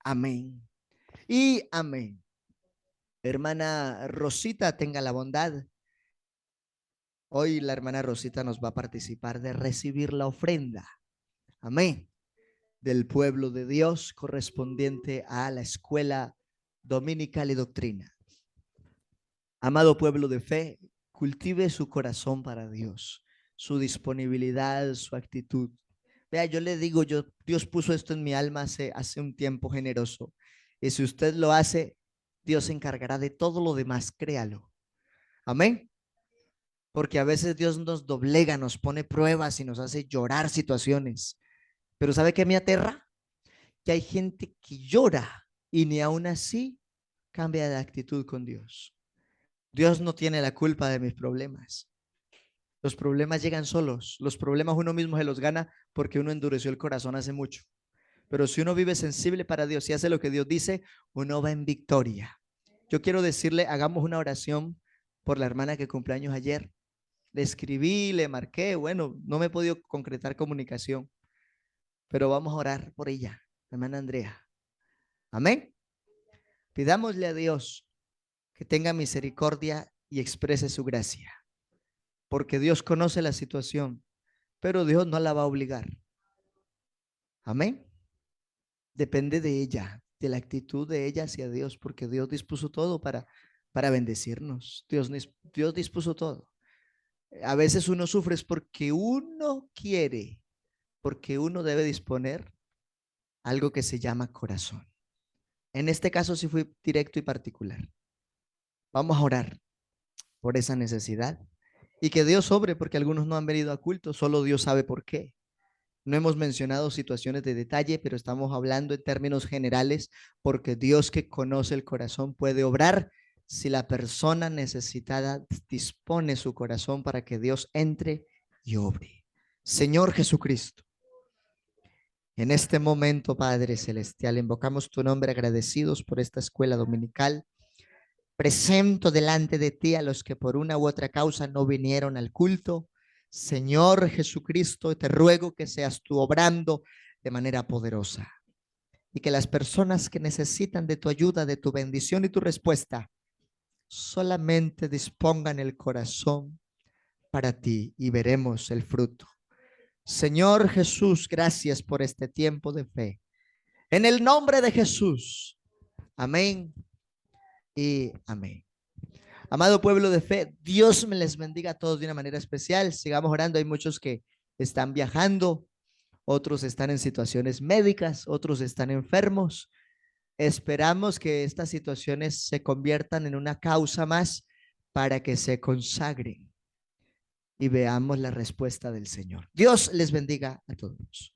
Amén y amén. Hermana Rosita, tenga la bondad. Hoy la hermana Rosita nos va a participar de recibir la ofrenda. Amén. Del pueblo de Dios correspondiente a la escuela dominical y doctrina. Amado pueblo de fe, cultive su corazón para Dios, su disponibilidad, su actitud. Vea, yo le digo, Dios puso esto en mi alma hace un tiempo generoso. Y si usted lo hace, Dios se encargará de todo lo demás, créalo. Amén. Porque a veces Dios nos doblega, nos pone pruebas y nos hace llorar situaciones. Pero ¿sabe qué me aterra? Que hay gente que llora y ni aún así cambia de actitud con Dios. Dios no tiene la culpa de mis problemas. Los problemas llegan solos. Los problemas uno mismo se los gana porque uno endureció el corazón hace mucho. Pero si uno vive sensible para Dios y hace lo que Dios dice, uno va en victoria. Yo quiero decirle, hagamos una oración por la hermana que cumpleaños ayer. Le escribí, le marqué, bueno, no me he podido concretar comunicación, pero vamos a orar por ella, hermana Andrea. Amén. Pidámosle a Dios que tenga misericordia y exprese su gracia, porque Dios conoce la situación, pero Dios no la va a obligar. Amén. Depende de ella, de la actitud de ella hacia Dios, porque Dios dispuso todo para bendecirnos. Dios dispuso todo. A veces uno sufre es porque uno quiere, porque uno debe disponer algo que se llama corazón. En este caso sí fui directo y particular. Vamos a orar por esa necesidad y que Dios obre, porque algunos no han venido a culto, solo Dios sabe por qué. No hemos mencionado situaciones de detalle, pero estamos hablando en términos generales, porque Dios, que conoce el corazón, puede obrar si la persona necesitada dispone su corazón para que Dios entre y obre. Señor Jesucristo, en este momento, Padre Celestial, invocamos tu nombre agradecidos por esta escuela dominical. Presento delante de ti a los que por una u otra causa no vinieron al culto. Señor Jesucristo, te ruego que seas tú obrando de manera poderosa y que las personas que necesitan de tu ayuda, de tu bendición y tu respuesta, solamente dispongan el corazón para ti y veremos el fruto. Señor Jesús, gracias por este tiempo de fe. En el nombre de Jesús. Amén y amén. Amado pueblo de fe, Dios me les bendiga a todos de una manera especial. Sigamos orando. Hay muchos que están viajando, otros están en situaciones médicas, otros están enfermos. Esperamos que estas situaciones se conviertan en una causa más para que se consagren y veamos la respuesta del Señor. Dios les bendiga a todos.